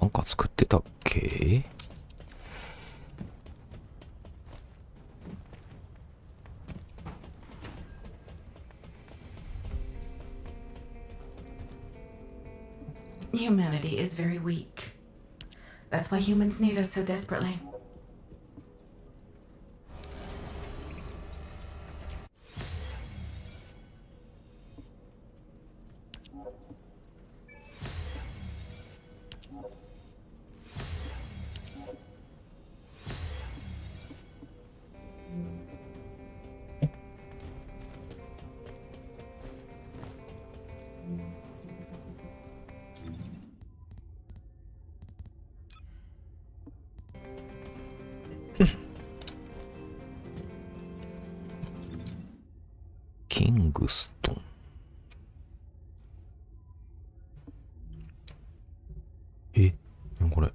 なんか作ってたっけ？Humanity is very weak. That's why humans need us so desperately.キングストン。なんこれ。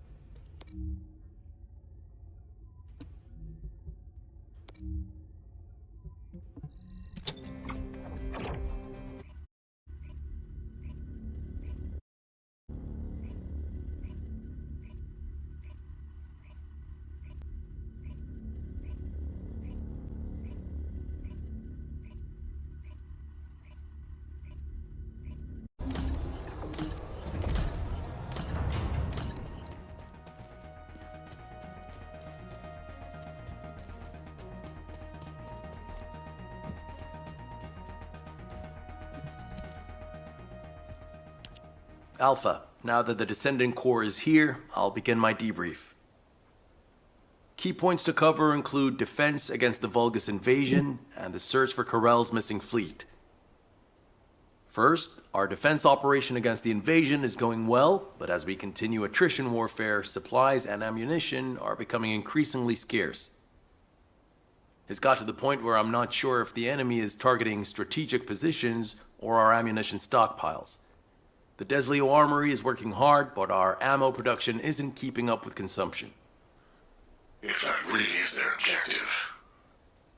Alpha, now that the Descendant Core is here, I'll begin my debrief. Key points to cover include defense against the Vulgus invasion and the search for Corell's missing fleet. First, our defense operation against the invasion is going well, but as we continue attrition warfare, supplies and ammunition are becoming increasingly scarce. It's got to the point where I'm not sure if the enemy is targeting strategic positions or our ammunition stockpiles. The Desleo Armory is working hard, but our ammo production isn't keeping up with consumption. If that really is their objective,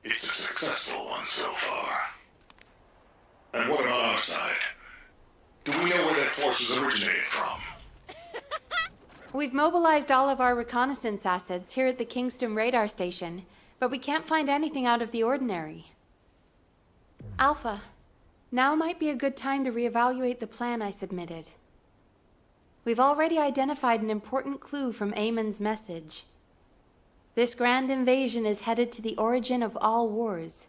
it's a successful one so far. And what about our side? Do we know where that forces originated from? We've mobilized all of our reconnaissance assets here at the Kingston radar station, but we can't find anything out of the ordinary. Alpha, now might be a good time to reevaluate the plan I submitted. We've already identified an important clue from Amon's message. This grand invasion is headed to the origin of all wars.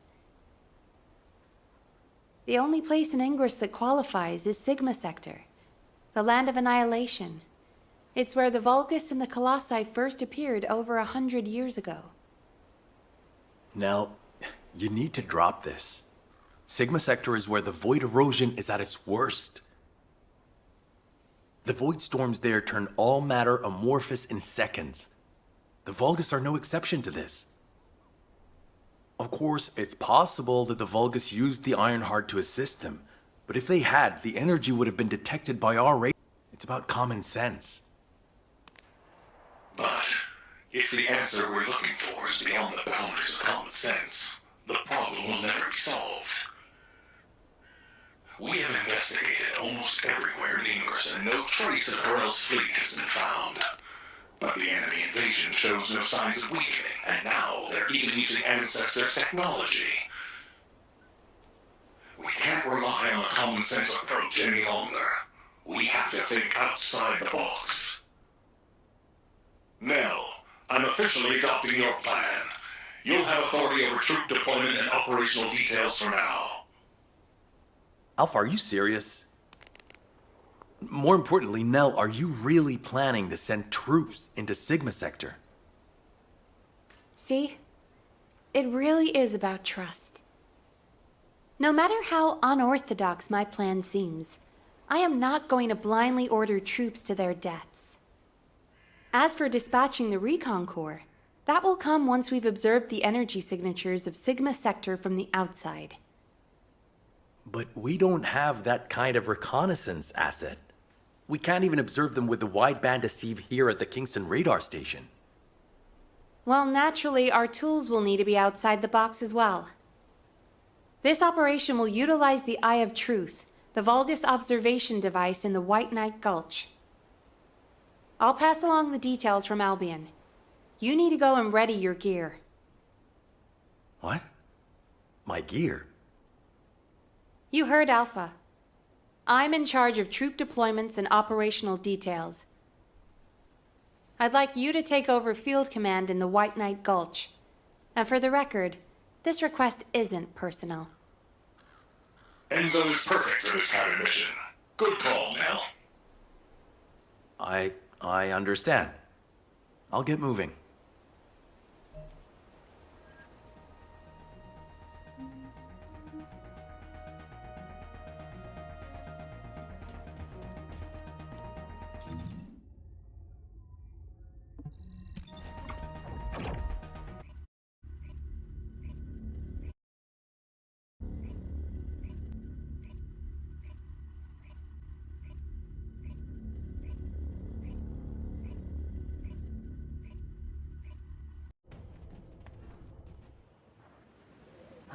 The only place in Ingress that qualifies is Sigma Sector, the land of annihilation. It's where the Vulgus and the Colossi first appeared over 100 years ago. Nell, you need to drop this. Sigma Sector is where the void erosion is at its worst. The void storms there turn all matter amorphous in seconds. The Vulgus are no exception to this. Of course, it's possible that the Vulgus used the Ironheart to assist them, but if they had, the energy would have been detected by our radar. It's about common sense. But if the answer we're looking for is beyond the boundaries of common sense, the problem will never be solved. We have investigated almost everywhere in Ingress, and no trace of Corell's fleet has been found. But the enemy invasion shows no signs of weakening, and now they're even using Ancestors' technology. We can't rely on a common sense approach any longer. We have to think outside the box. Nell, I'm officially adopting your plan. You'll have authority over troop deployment and operational details for now. Alpha, are you serious? More importantly, Nell, are you really planning to send troops into Sigma Sector? See? It really is about trust. No matter how unorthodox my plan seems, I am not going to blindly order troops to their deaths. As for dispatching the Recon Corps, that will come once we've observed the energy signatures of Sigma Sector from the outside. But we don't have that kind of reconnaissance asset. We can't even observe them with the wideband deceive here at the Kingston radar station. Well, naturally, our tools will need to be outside the box as well. This operation will utilize the Eye of Truth, the Vulgus observation device in the White Knight Gulch. I'll pass along the details from Albion. You need to go and ready your gear. What? My gear? You heard Alpha. I'm in charge of troop deployments and operational details. I'd like you to take over field command in the White Knight Gulch. And for the record, this request isn't personal. Enzo is perfect for this kind of mission. Good call, Nell. I understand. I'll get moving.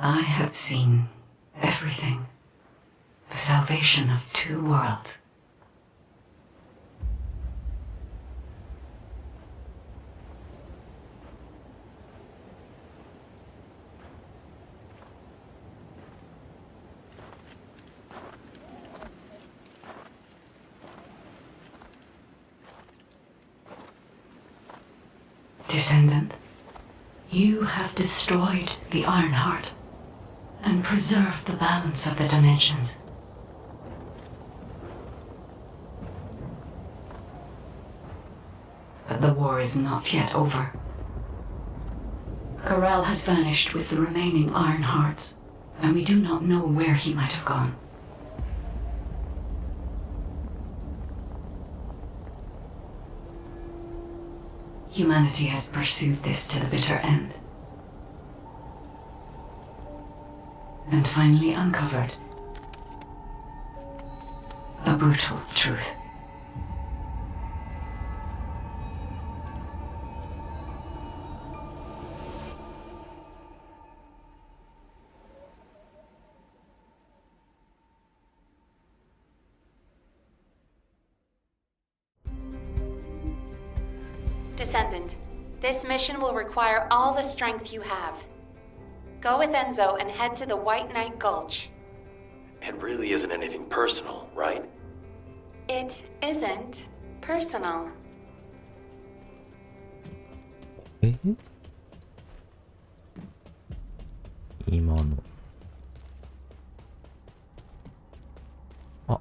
I have seen everything. The salvation of two worlds. Descendant, you have destroyed the Ironheart and preserved the balance of the dimensions. But the war is not yet over. Corel has vanished with the remaining Ironhearts, and we do not know where he might have gone. Humanity has pursued this to the bitter end. And finally uncovered a brutal truth. Descendant, this mission will require all the strength you have. Go with Enzo and head to the White Knight Gulch. It really isn't anything personal, right? It isn't personal. 今の。あ。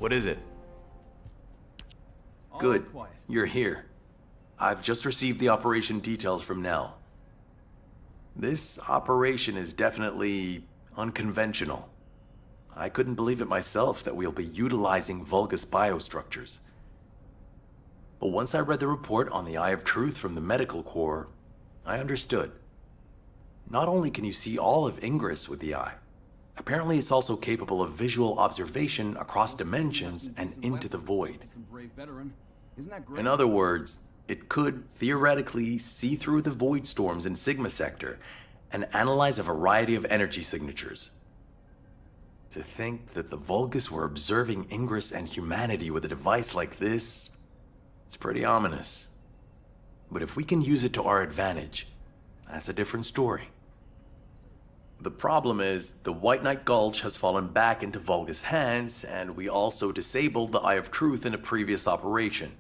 What is it? Good. You're here. I've just received the operation details from Nell. This operation is definitely unconventional. I couldn't believe it myself that we'll be utilizing Vulgus biostructures. But once I read the report on the Eye of Truth from the Medical Corps, I understood. Not only can you see all of Ingress with the eye, apparently it's also capable of visual observation across dimensions and into the void. In other words, it could theoretically see through the void storms in Sigma Sector and analyze a variety of energy signatures. To think that the Vulgus were observing Ingress and humanity with a device like this, it's pretty ominous. But if we can use it to our advantage, that's a different story. The problem is, the White Knight Gulch has fallen back into Vulgus hands, and we also disabled the Eye of Truth in a previous operation.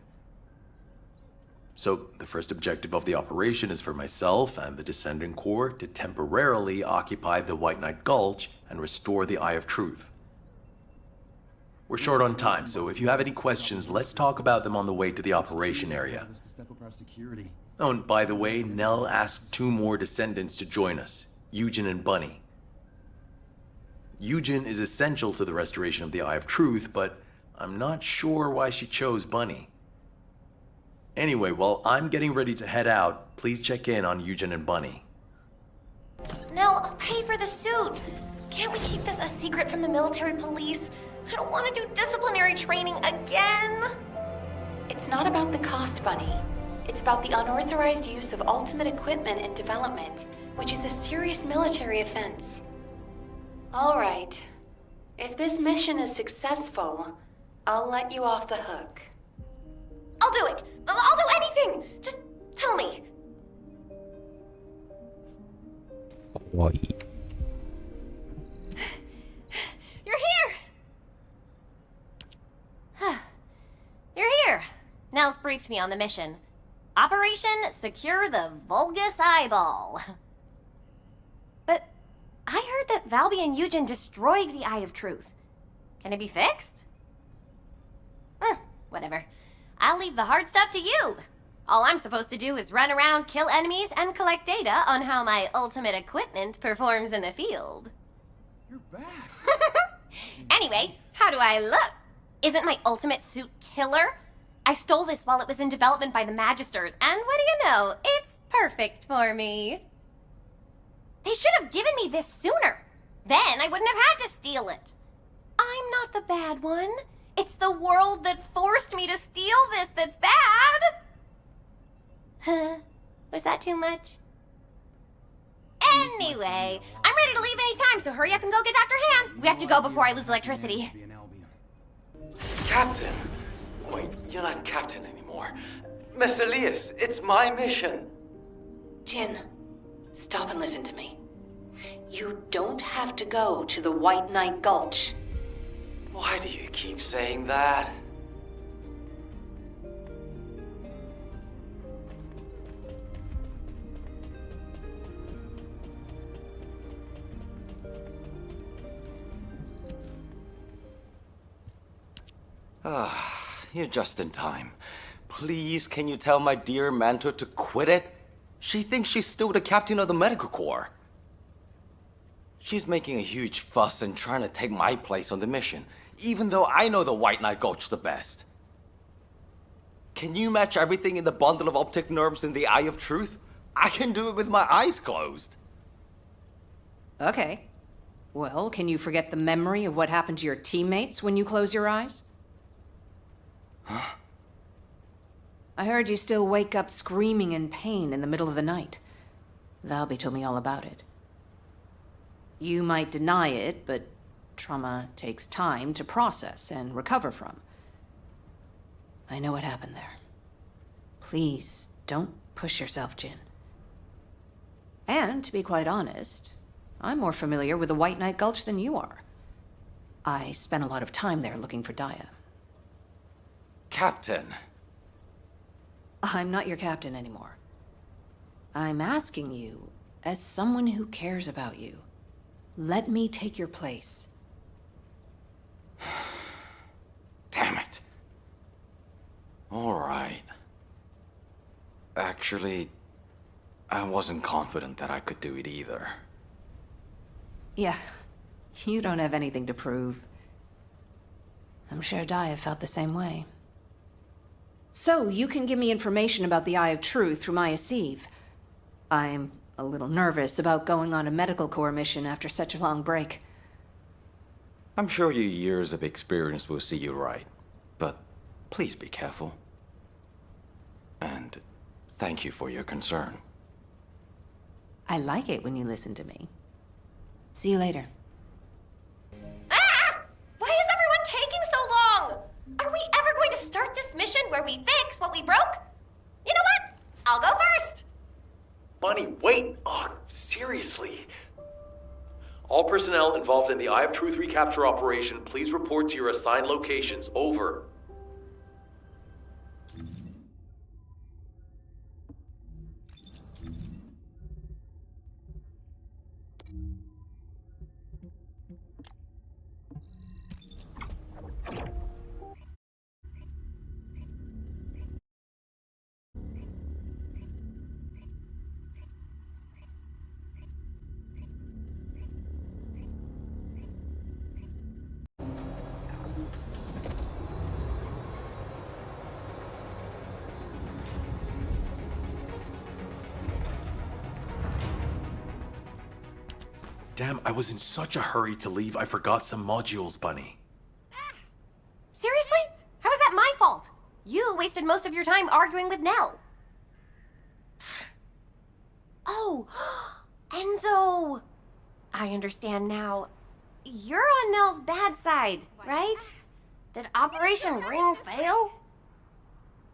So, the first objective of the operation is for myself and the Descendant Corps to temporarily occupy the White Knight Gulch and restore the Eye of Truth. We're short on time, so if you have any questions, let's talk about them on the way to the operation area. Oh, and by the way, Nell asked 2 more Descendants to join us, Eugen and Bunny. Eugen is essential to the restoration of the Eye of Truth, but I'm not sure why she chose Bunny. Anyway, while I'm getting ready to head out, please check in on Eugen and Bunny. Nell, I'll pay for the suit. Can't we keep this a secret from the military police? I don't want to do disciplinary training again. It's not about the cost, Bunny. It's about the unauthorized use of ultimate equipment and development, which is a serious military offense. All right. If this mission is successful, I'll let you off the hook. I'll do it. I'll do anything. Just tell me. Why? You're here. You're here. Nell's briefed me on the mission. Operation Secure the Vulgus Eyeball. But I heard that Valby and Eugen destroyed the Eye of Truth. Can it be fixed? Whatever. I'll leave the hard stuff to you. All I'm supposed to do is run around, kill enemies, and collect data on how my ultimate equipment performs in the field. You're back. Anyway, how do I look? Isn't my ultimate suit killer? I stole this while it was in development by the Magisters, and what do you know? It's perfect for me. They should have given me this sooner. Then I wouldn't have had to steal it. I'm not the bad one. It's the world that forced me to steal this that's bad. Was that too much? Anyway, I'm ready to leave any time, so hurry up and go get Dr. Han. We have to go before I lose electricity. Captain! Wait, you're not captain anymore. Miss Elias, it's my mission. Jin, stop and listen to me. You don't have to go to the White Knight Gulch. Why do you keep saying that? You're just in time. Please, can you tell my dear mentor to quit it? She thinks she's still the captain of the Medical Corps. She's making a huge fuss and trying to take my place on the mission, even though I know the White Knight Gulch the best. Can you match everything in the bundle of optic nerves in the Eye of Truth? I can do it with my eyes closed. Okay. Well, can you forget the memory of what happened to your teammates when you close your eyes? Huh? I heard you still wake up screaming in pain in the middle of the night. Valby told me all about it. You might deny it, but trauma takes time to process and recover from. I know what happened there. Please, don't push yourself, Jin. And, to be quite honest, I'm more familiar with the White Knight Gulch than you are. I spent a lot of time there looking for Daya. Captain. I'm not your captain anymore. I'm asking you, as someone who cares about you, let me take your place. Damn it. All right. Actually, I wasn't confident that I could do it either. Yeah, you don't have anything to prove. I'm sure Daya felt the same way. So, you can give me information about the Eye of Truth through Maya Sieve. I'm a little nervous about going on a medical corps mission after such a long break. I'm sure your years of experience will see you right, but please be careful. And thank you for your concern. I like it when you listen to me. See you later. Ah! Why is everyone taking so long? Are we ever going to start this mission where we fix what we broke? You know what? I'll go first. Bunny, wait! Oh, seriously. All personnel involved in the Eye of Truth recapture operation, please report to your assigned locations. Over. Damn, I was in such a hurry to leave, I forgot some modules, Bunny. Seriously? How is that my fault? You wasted most of your time arguing with Nell. Oh, Enzo. I understand now. You're on Nell's bad side, right? Did Operation Ring fail?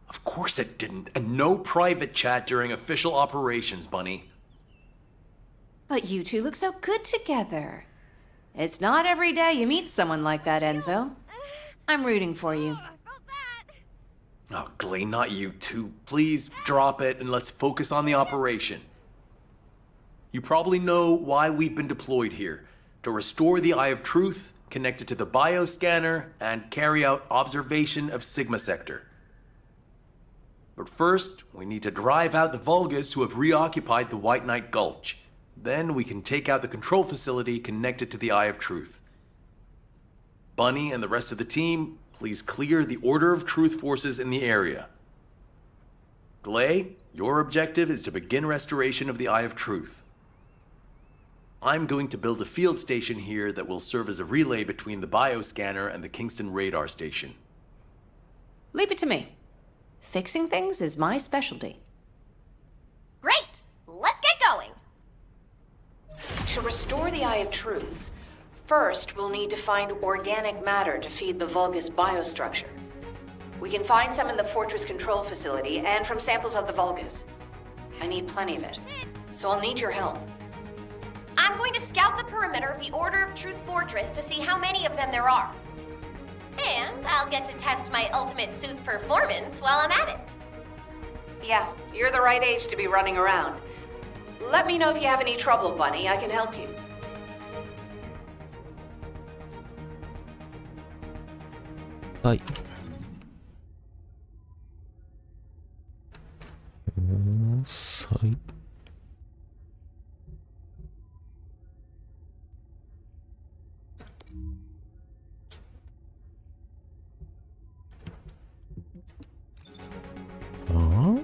Of course it didn't, and no private chat during official operations, Bunny. But you two look so good together. It's not every day you meet someone like that, Enzo. I'm rooting for you. Oh, Glay, not you two. Please drop it and let's focus on the operation. You probably know why we've been deployed here. To restore the Eye of Truth, connect it to the bioscanner, and carry out observation of Sigma Sector. But first, we need to drive out the Vulgus who have reoccupied the White Knight Gulch. Then we can take out the control facility connected to the Eye of Truth. Bunny and the rest of the team, please clear the Order of Truth forces in the area. Glay, your objective is to begin restoration of the Eye of Truth. I'm going to build a field station here that will serve as a relay between the bioscanner and the Kingston radar station. Leave it to me. Fixing things is my specialty. Great! Let's get going! To restore the Eye of Truth, first we'll need to find organic matter to feed the Vulgus biostructure. We can find some in the Fortress control facility and from samples of the Vulgus. I need plenty of it, so I'll need your help. I'm going to scout the perimeter of the Order of Truth Fortress to see how many of them there are. And I'll get to test my ultimate suit's performance while I'm at it. Yeah, you're the right age to be running around. Let me know if you have any trouble, Bunny. I can help you. Hi. Side. Huh?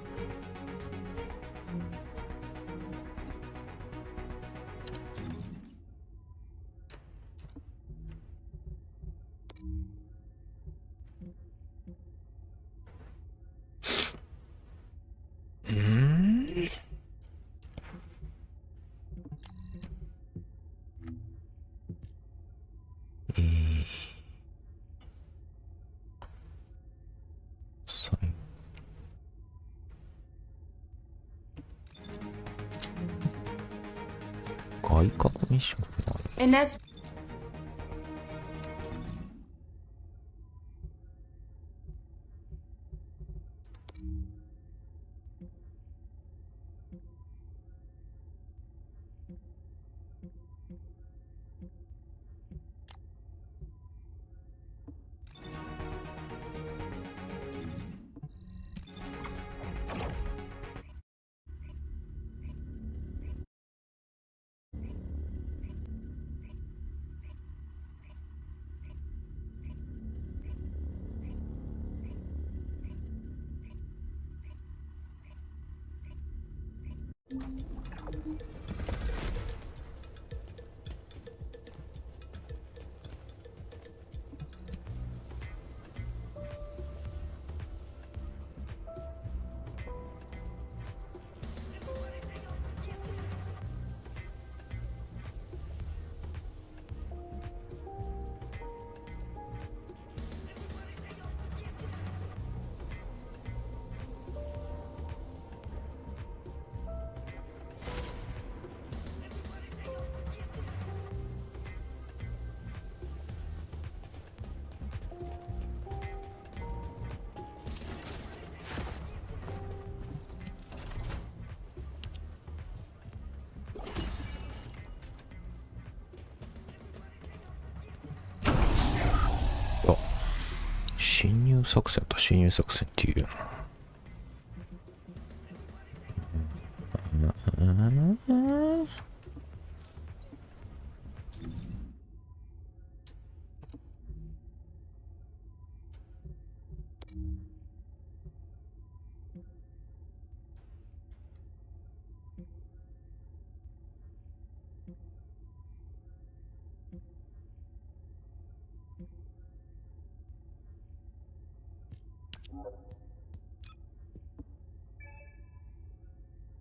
Side.外角ミッションかな。 Inez. あ、侵入作戦と侵入作戦っていうな。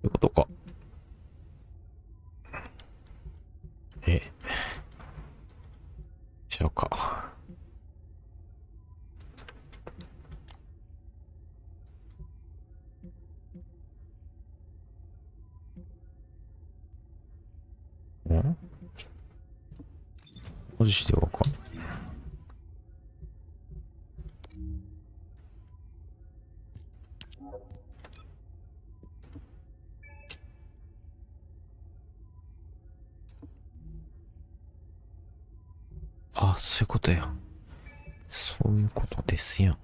いうことか。ちゃうか。ん？マジでわかんない。あ、そういうことや。そういうことですやん。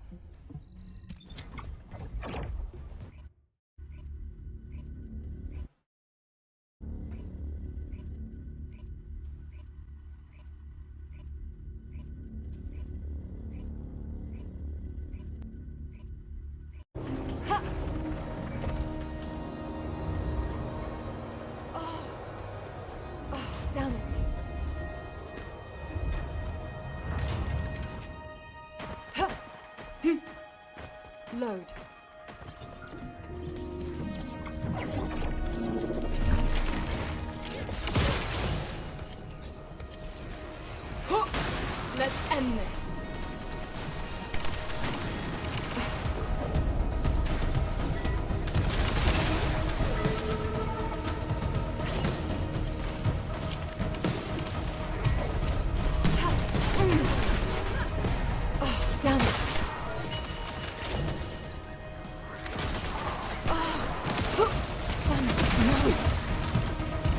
Damn it. Load. Let's end this. Oh, damn it.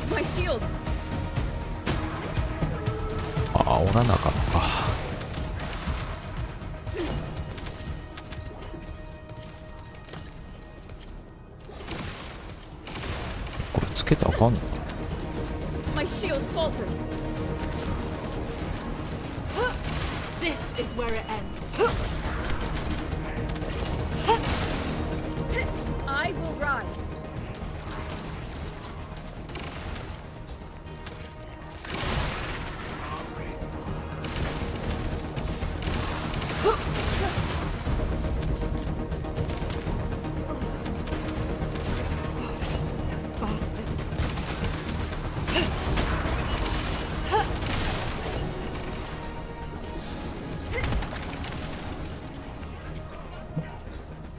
My shield. あ、おらなあかんのか。これつけたらあかんのか。My shield faltered. This is where it ends. I will rise.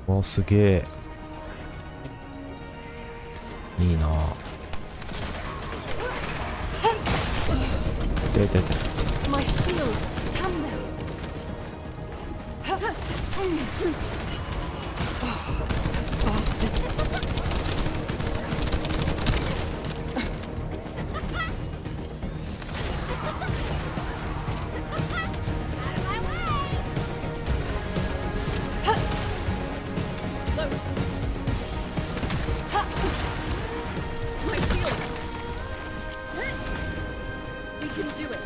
お、すげえ。いいな。で。My shield. Come now. My shield. We can do it.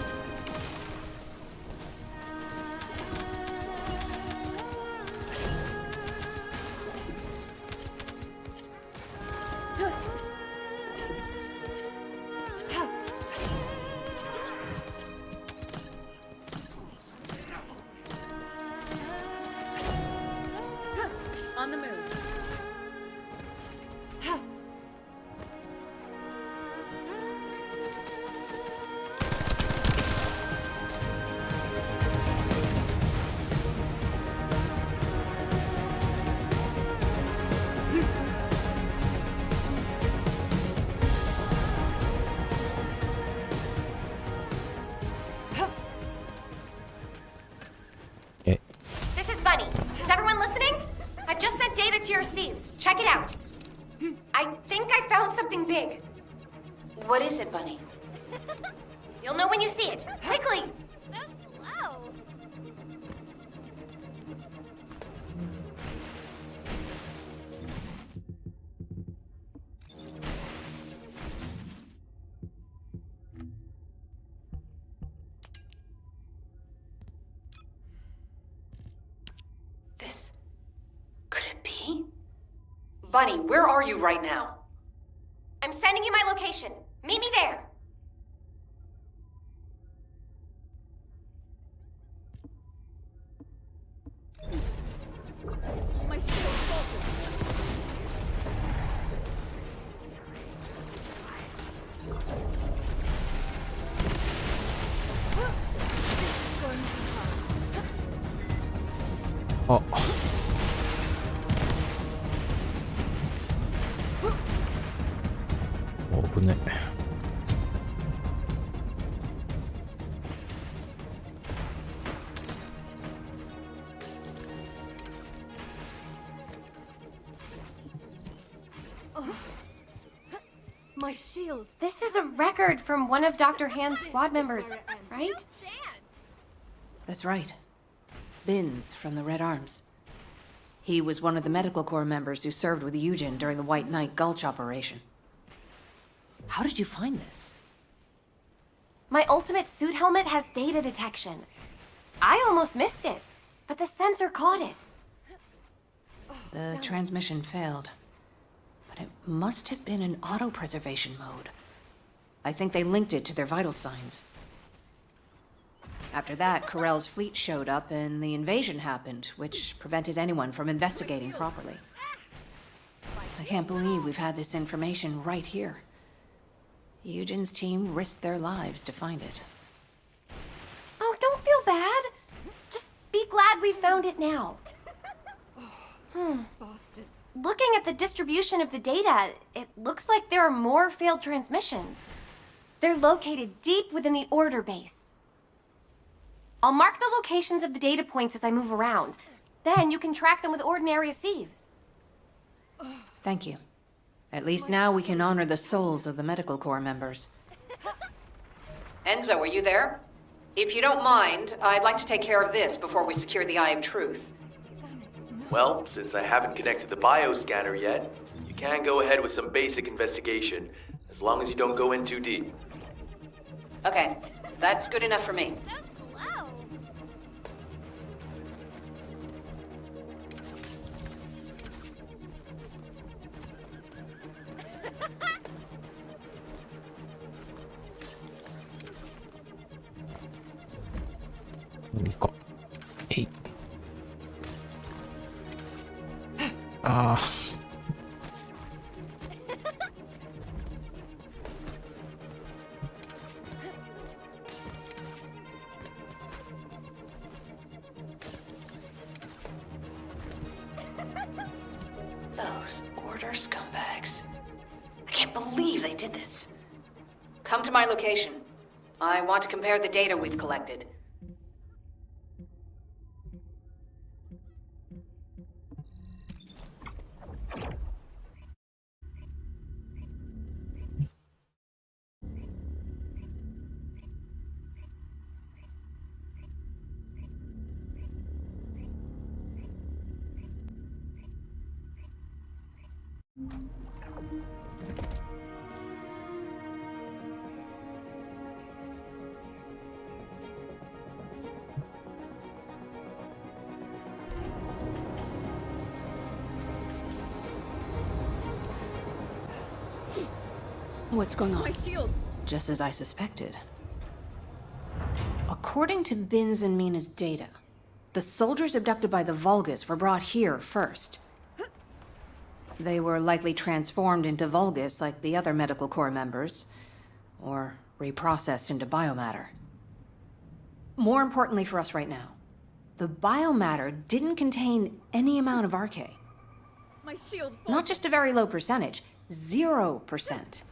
Bunny. You'll know when you see it. Quickly! This... could it be? Bunny, where are you right now? I'm sending you my location. Meet me there.あ、危ね。My shield. This is a record from one of Dr. Hand's squad members, right? That's right. Binns from the Red Arms. He was one of the Medical Corps members who served with Eugen during the White Knight Gulch operation. How did you find this? My ultimate suit helmet has data detection. I almost missed it, but the sensor caught it. The transmission failed. But it must have been in auto-preservation mode. I think they linked it to their vital signs. After that, Corell's fleet showed up and the invasion happened, which prevented anyone from investigating properly. I can't believe we've had this information right here. Eugen's team risked their lives to find it. Oh, don't feel bad. Just be glad we found it now. Looking at the distribution of the data, it looks like there are more failed transmissions. They're located deep within the order base. I'll mark the locations of the data points as I move around. Then you can track them with ordinary sieves. Thank you. At least now we can honor the souls of the Medical Corps members. Enzo, are you there? If you don't mind, I'd like to take care of this before we secure the Eye of Truth. Well, since I haven't connected the bioscanner yet, you can go ahead with some basic investigation, as long as you don't go in too deep. Okay, that's good enough for me.いいか。えい。ああ。Those order scumbags. I can't believe they did this. Come to my location. I want to compare the data we've collected. What's going on? My shield. Just as I suspected. According to Binns and Mina's data, the soldiers abducted by the Vulgus were brought here first. They were likely transformed into Vulgus like the other Medical Corps members, or reprocessed into biomatter. More importantly for us right now, the biomatter didn't contain any amount of RK. My shield. Not just a very low percentage, 0%.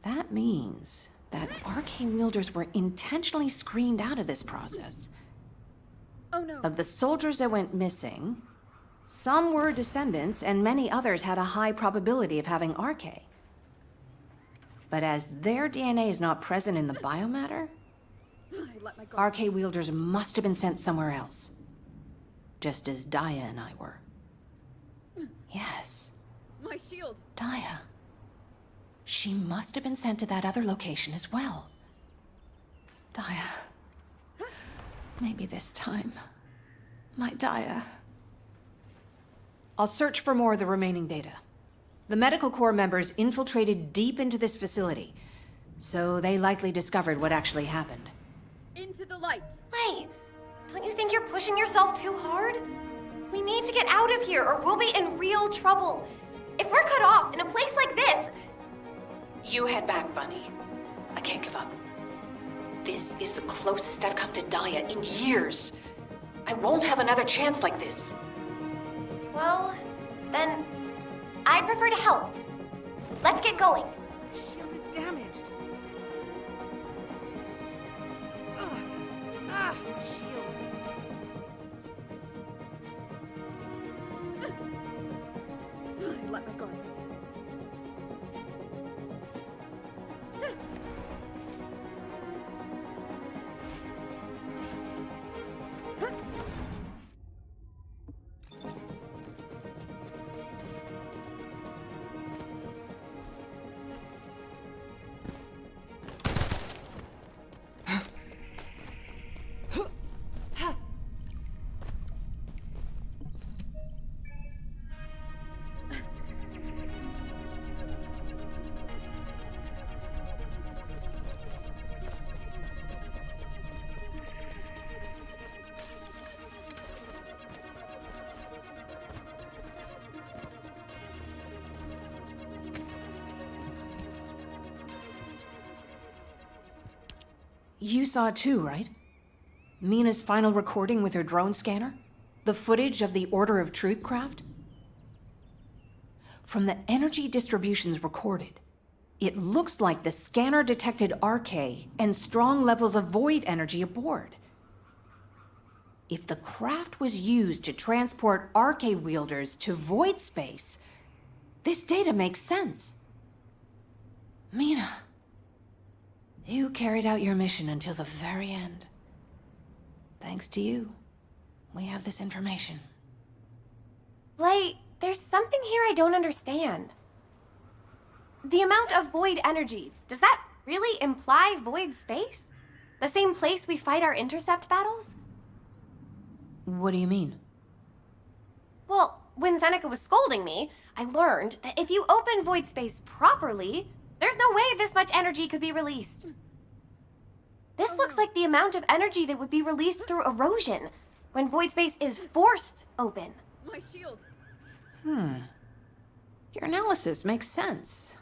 That means that RK wielders were intentionally screened out of this process. Oh no. Of the soldiers that went missing, some were descendants and many others had a high probability of having RK. But as their DNA is not present in the biomatter, I let my guard. RK wielders must have been sent somewhere else. Just as Daya and I were. Yes, My shield. Daya. She must have been sent to that other location as well. Daya. Maybe this time. My Daya. I'll search for more of the remaining data. The Medical Corps members infiltrated deep into this facility, so they likely discovered what actually happened. Into the light. Wait, don't you think you're pushing yourself too hard? We need to get out of here or we'll be in real trouble. If we're cut off in a place like this... You head back, Bunny. I can't give up. This is the closest I've come to Daya in years. I won't have another chance like this. Well, then I'd prefer to help. So let's get going. Shield is damaged. My shield. I let my guard. You saw it too, right? Mina's final recording with her drone scanner? The footage of the Order of Truth craft? From the energy distributions recorded, it looks like the scanner detected RK and strong levels of void energy aboard. If the craft was used to transport RK wielders to void space, this data makes sense. Mina, you carried out your mission until the very end. Thanks to you, we have this information. Blay, there's something here I don't understand. The amount of void energy, does that really imply void space? The same place we fight our intercept battles? What do you mean? Well, when Seneca was scolding me, I learned that if you open void space properly, there's no way this much energy could be released. This looks like the amount of energy that would be released through erosion when void space is forced open. My shield. Your analysis makes sense.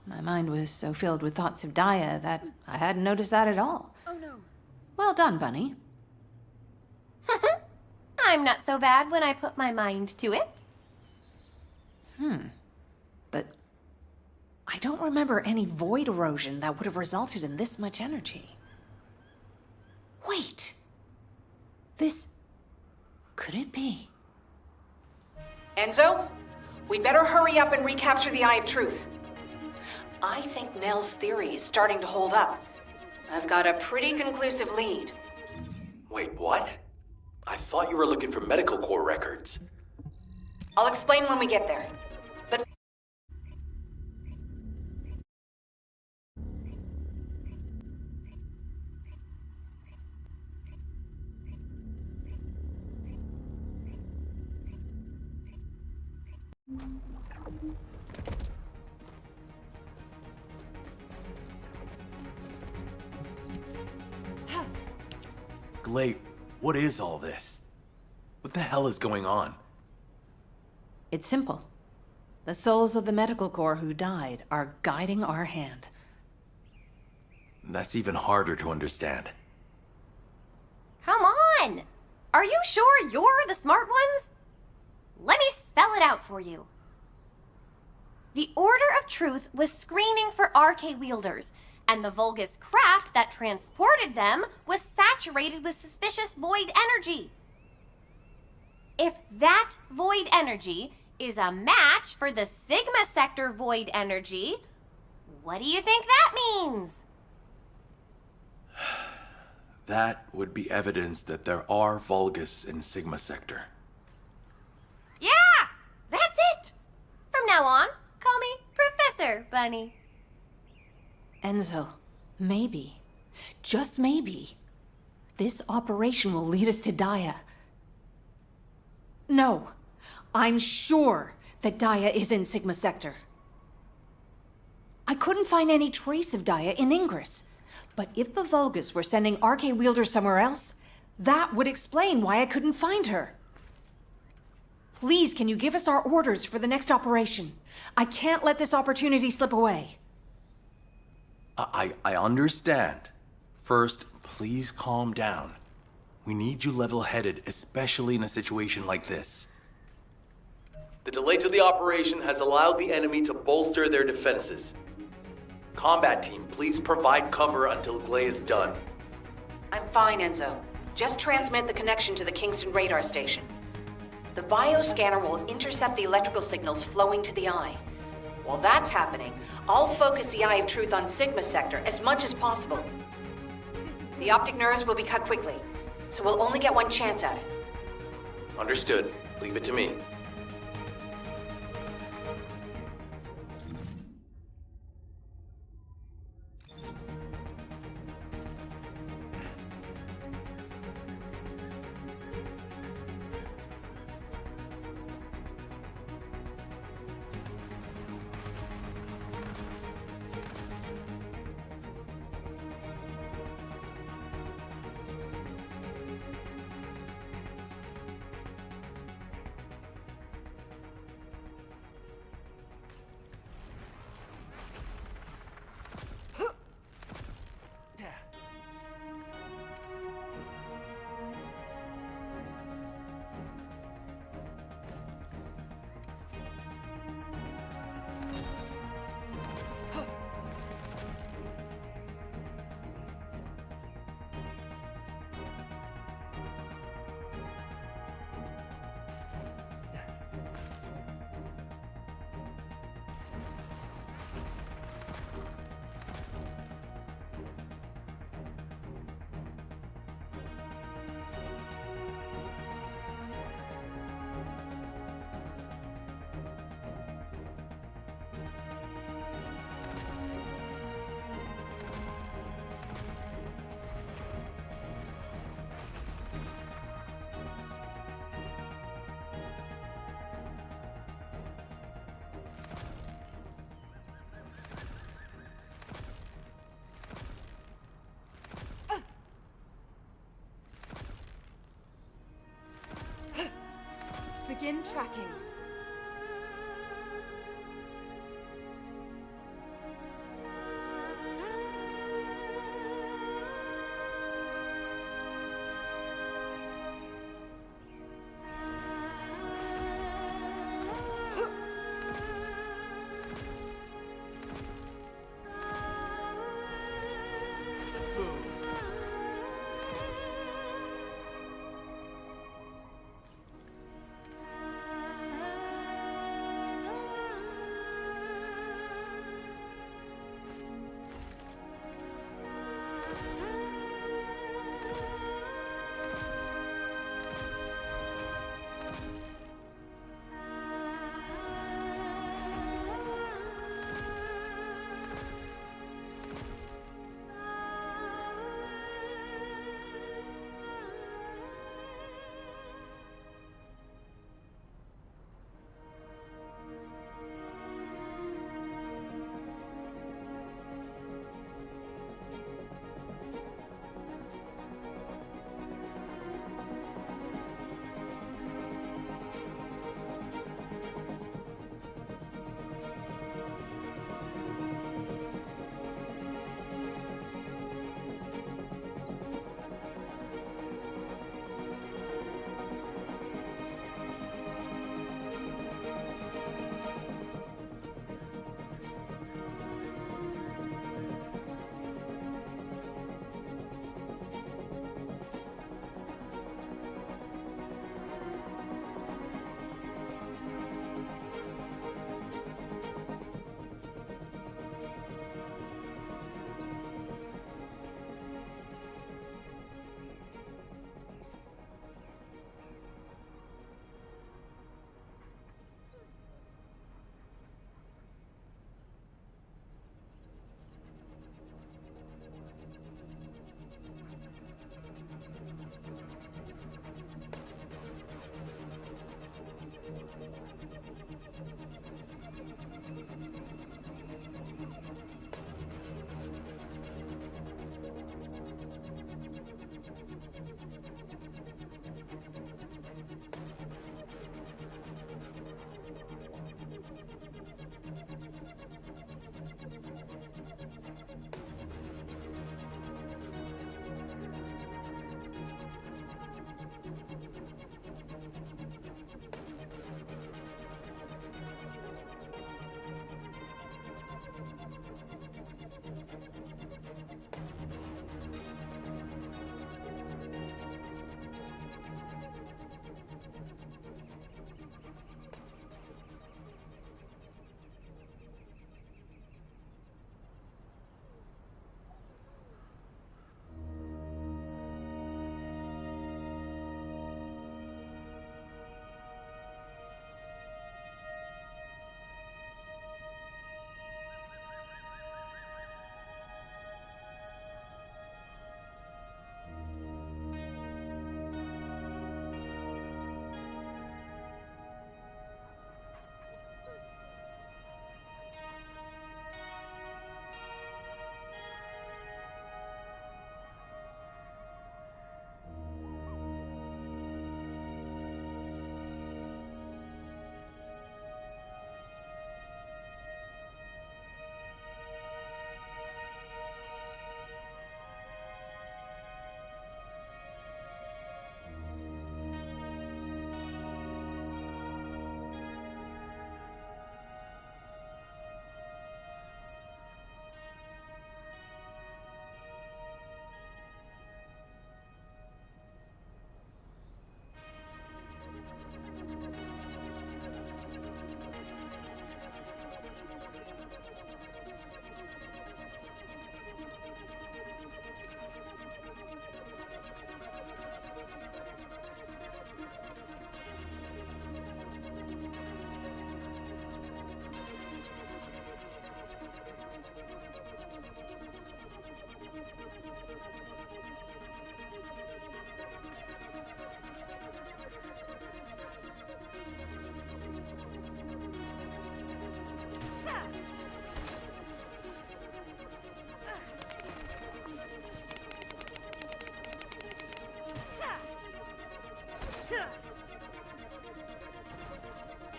My mind was so filled with thoughts of Daya that I hadn't noticed that at all. Oh no. Well done, Bunny. I'm not so bad when I put my mind to it. But I don't remember any void erosion that would have resulted in this much energy. Wait. This... could it be? Enzo, we'd better hurry up and recapture the Eye of Truth. I think Nell's theory is starting to hold up. I've got a pretty conclusive lead. Wait, what? I thought you were looking for Medical Corps records. I'll explain when we get there. But Glade, what is all this? What the hell is going on? it's simple. The souls of the Medical Corps who died are guiding our hand. That's even harder to understand. Come on! Are you sure you're the smart ones? Let me spell it out for you. The Order of Truth was screening for RK wielders, and the Vulgus craft that transported them was saturated with suspicious void energy. If that void energy is a match for the Sigma Sector void energy, What do you think that means? That would be evidence that there are Vulgus in Sigma Sector. Yeah! That's it! From now on, call me Professor Bunny. Enzo, maybe, just maybe, this operation will lead us to Daya. No, I'm sure that Daya is in Sigma Sector. I couldn't find any trace of Daya in Ingress. But if the Vulgus were sending RK wielders somewhere else, that would explain why I couldn't find her. Please, can you give us our orders for the next operation? I can't let this opportunity slip away. I understand. First, please calm down. We need you level-headed, especially in a situation like this. The delay to the operation has allowed the enemy to bolster their defenses. Combat team, please provide cover until Glay is done. I'm fine, Enzo. Just transmit the connection to the Kingston radar station. The bioscanner will intercept the electrical signals flowing to the eye. While that's happening, I'll focus the Eye of Truth on Sigma Sector as much as possible. The optic nerves will be cut quickly, so we'll only get one chance at it. Understood. Leave it to me. Begin tracking.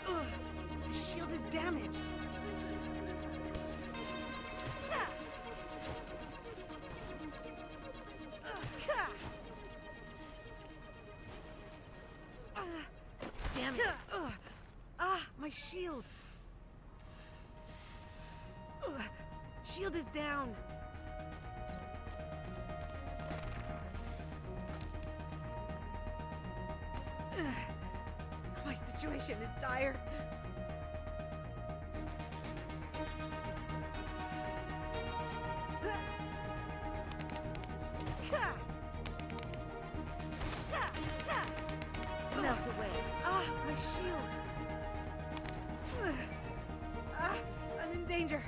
Ugh, the shield is damaged. Damn it. Ah, my shield. Shield is down. My situation is dire. Melt away. Ah, my shield. I'm in danger.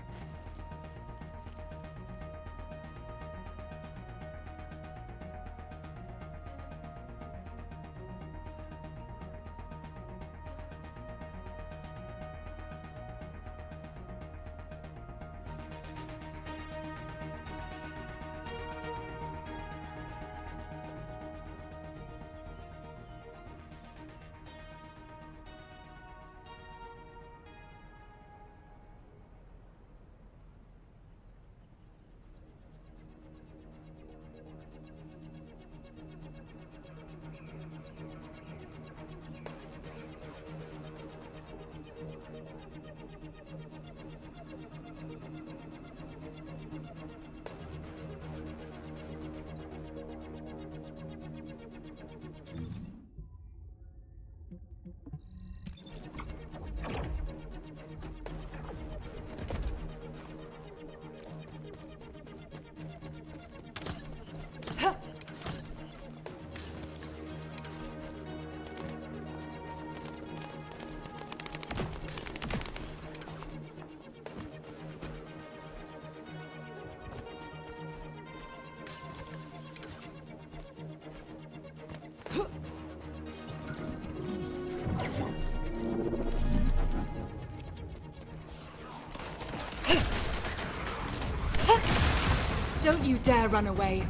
Don't you dare run away.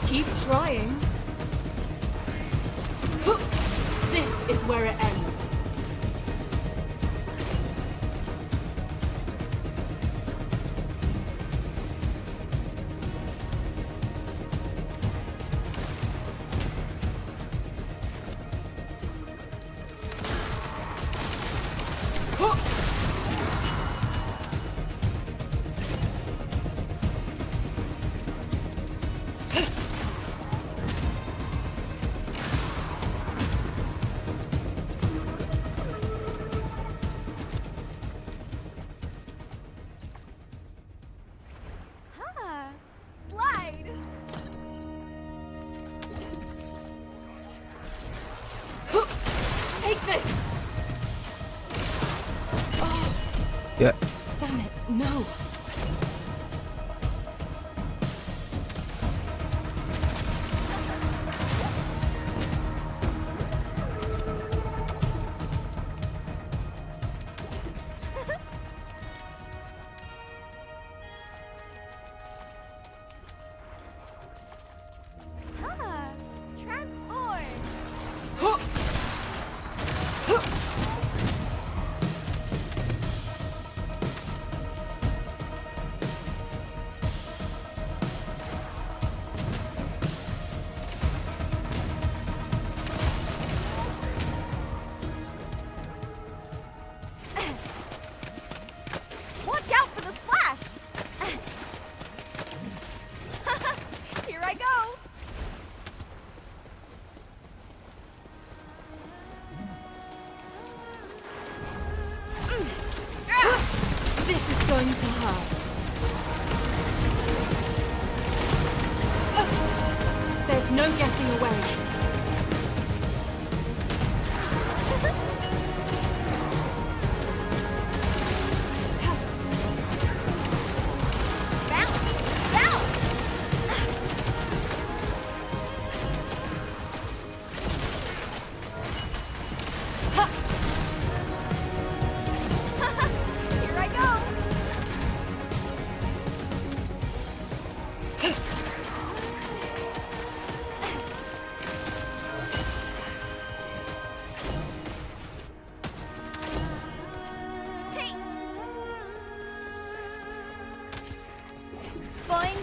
Keep trying. This is where it ends. Slide! Take this! Yeah. Damn it, no! Transform! Watch out for the splash! Here I go! This is going to hurt. There's no getting away.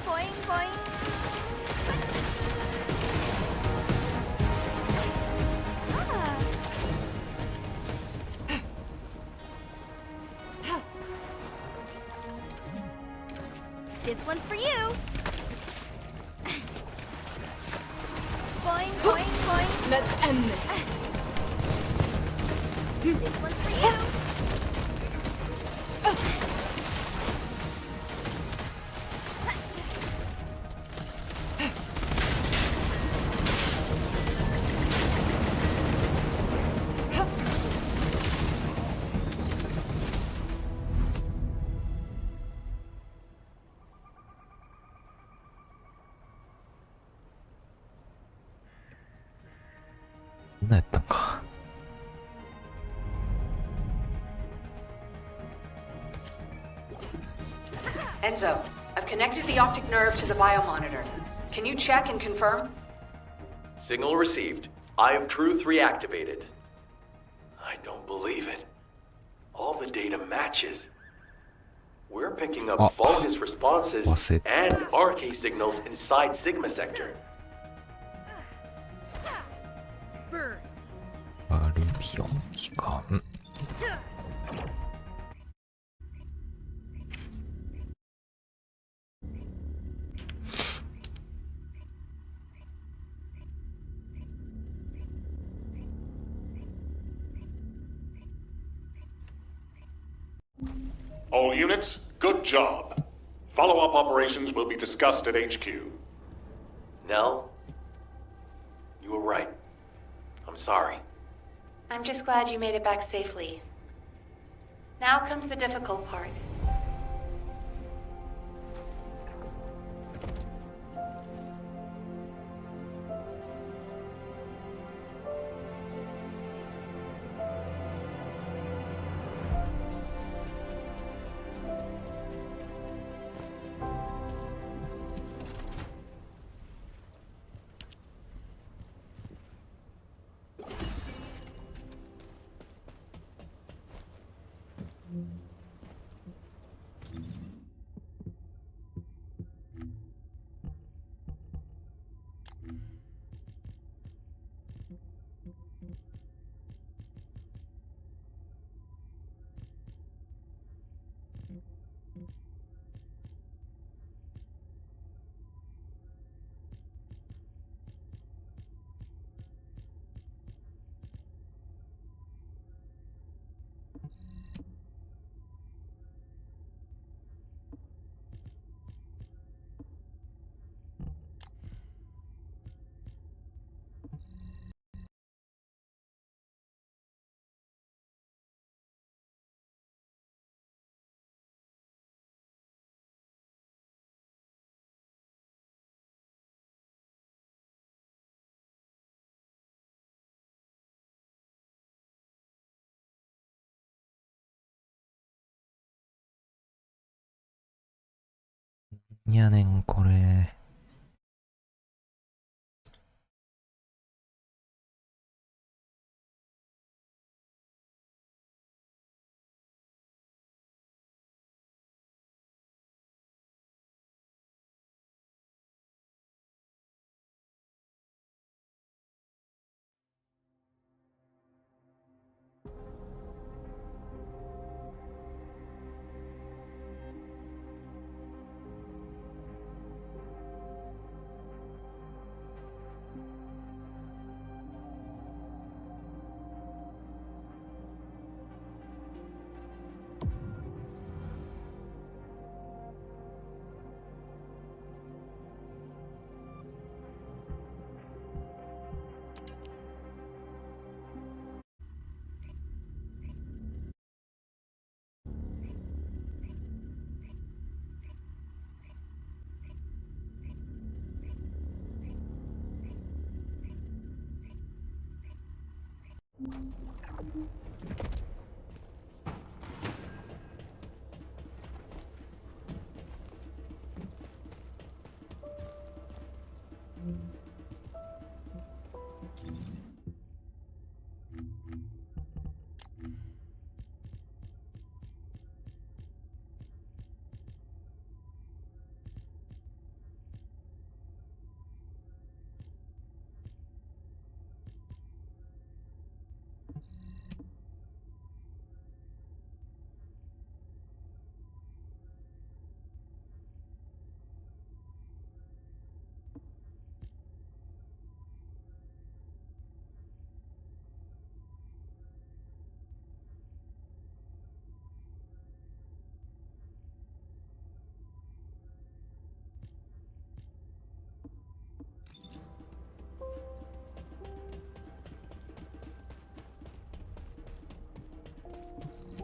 boing, boing. Ah. This one's for you. Boing, boing, boing. Let's end this. This one's for you.こんなんやったんか。Enzo, I've connected the optic nerve to the biomonitor. Can you check and confirm? Signal received. Eye of Truth reactivated. I don't believe it. All the data matches. We're picking up Vulgus responses Was it? and RK signals inside Sigma Sector. Burn. アルビオン機関。All units, good job. Follow-up operations will be discussed at HQ. Nell, you were right. I'm sorry. I'm just glad you made it back safely. Now comes the difficult part.いやねん、これ。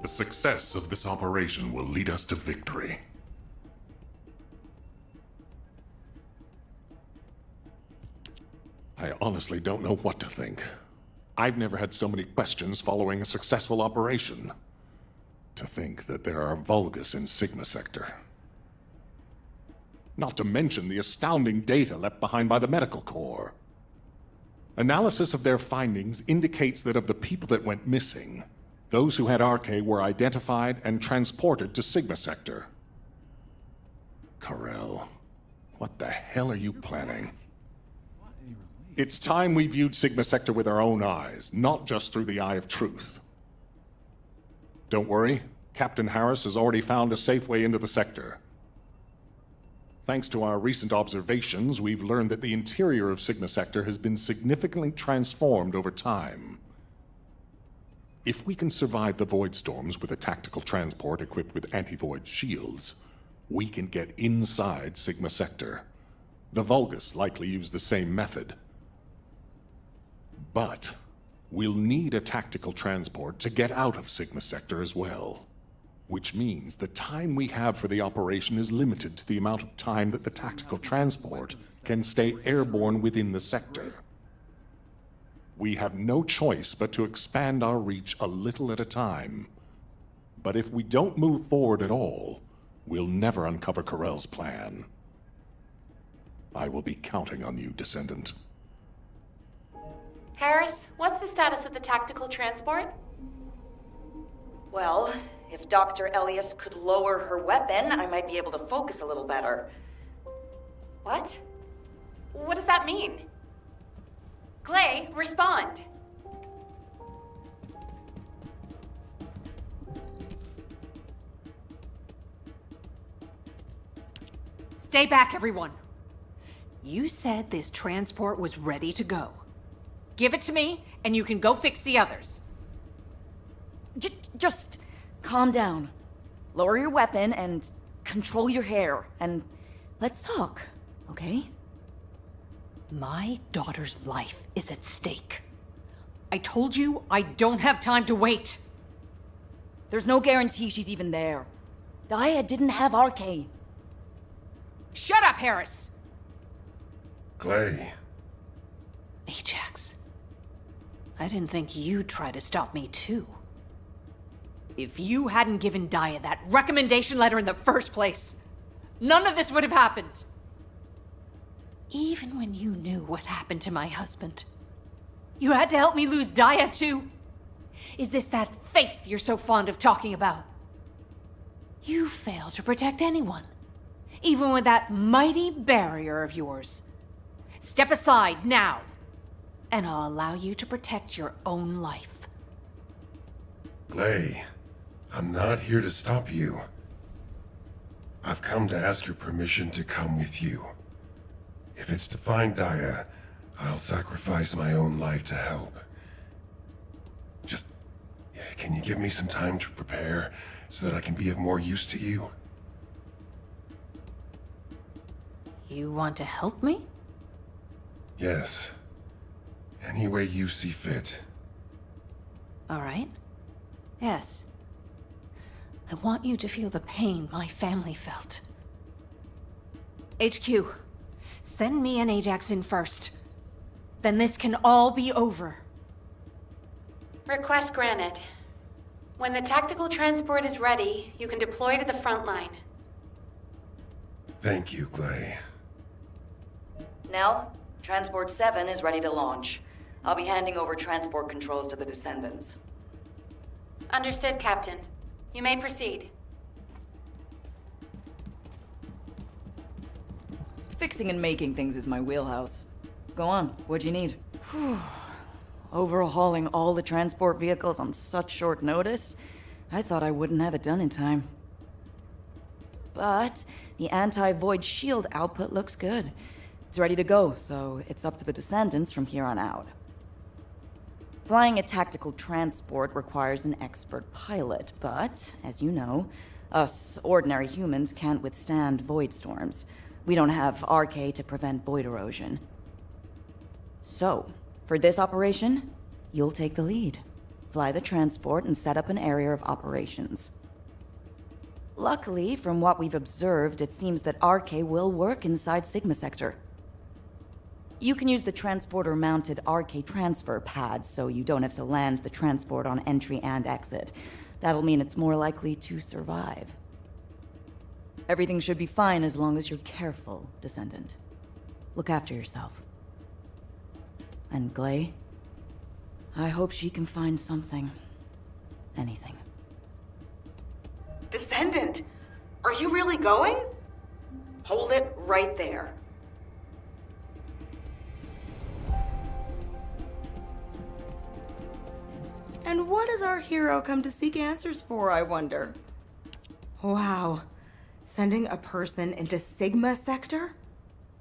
The success of this operation will lead us to victory. I honestly don't know what to think. I've never had so many questions following a successful operation. To think that there are Vulgus in Sigma Sector. Not to mention the astounding data left behind by the Medical Corps. Analysis of their findings indicates that of the people that went missing, those who had RK were identified and transported to Sigma Sector. Karel, what the hell are you planning? It's time we viewed Sigma Sector with our own eyes, not just through the eye of truth. Don't worry, Captain Harris has already found a safe way into the sector. Thanks to our recent observations, we've learned that the interior of Sigma Sector has been significantly transformed over time. If we can survive the void storms with a tactical transport equipped with anti-void shields, we can get inside Sigma Sector. The Vulgus likely use the same method. But we'll need a tactical transport to get out of Sigma Sector as well. Which means the time we have for the operation is limited to the amount of time that the tactical transport can stay airborne within the sector. We have no choice but to expand our reach a little at a time. But if we don't move forward at all, we'll never uncover Karel's plan. I will be counting on you, Descendant. Harris, what's the status of the tactical transport? Well, if Dr. Elias could lower her weapon, I might be able to focus a little better. What? What does that mean? Clay, respond. Stay back, everyone. You said this transport was ready to go. Give it to me, and you can go fix the others. Just calm down. Lower your weapon and control your hair, and let's talk, okay? My daughter's life is at stake. I told you I don't have time to wait. There's no guarantee she's even there. Daya didn't have RK. Shut up, Harris! Clay. Ajax. I didn't think you'd try to stop me, too. If you hadn't given Daya that recommendation letter in the first place, none of this would have happened. Even when you knew what happened to my husband, you had to help me lose Daya, too. Is this that faith you're so fond of talking about? You failed to protect anyone, even with that mighty barrier of yours. Step aside now, and I'll allow you to protect your own life. Clay, I'm not here to stop you. I've come to ask your permission to come with you. If it's to find Daya, I'll sacrifice my own life to help. Just, can you give me some time to prepare so that I can be of more use to you? You want to help me? Yes. Any way you see fit. All right. Yes. I want you to feel the pain my family felt. HQ, send me and Ajax in first. Then this can all be over. Request granted. When the tactical transport is ready, you can deploy to the front line. Thank you, Clay. Nell, Transport 7 is ready to launch. I'll be handing over transport controls to the Descendants. Understood, Captain. You may proceed. Fixing and making things is my wheelhouse. Go on, what'd you need? Overhauling all the transport vehicles on such short notice? I thought I wouldn't have it done in time. But the anti-void shield output looks good. It's ready to go, so it's up to the Descendants from here on out. Flying a tactical transport requires an expert pilot, but, as you know, us ordinary humans can't withstand void storms. We don't have RK to prevent void erosion. So, for this operation, you'll take the lead. fly the transport, and set up an area of operations. Luckily, from what we've observed, it seems that RK will work inside Sigma Sector. You can use the transporter-mounted RK transfer pad, so you don't have to land the transport on entry and exit. That'll mean it's more likely to survive. Everything should be fine as long as you're careful, Descendant. Look after yourself. And Glay, I hope she can find something. Anything. Descendant, are you really going? Hold it right there. And what does our hero come to seek answers for, I wonder? Wow. Sending a person into Sigma Sector?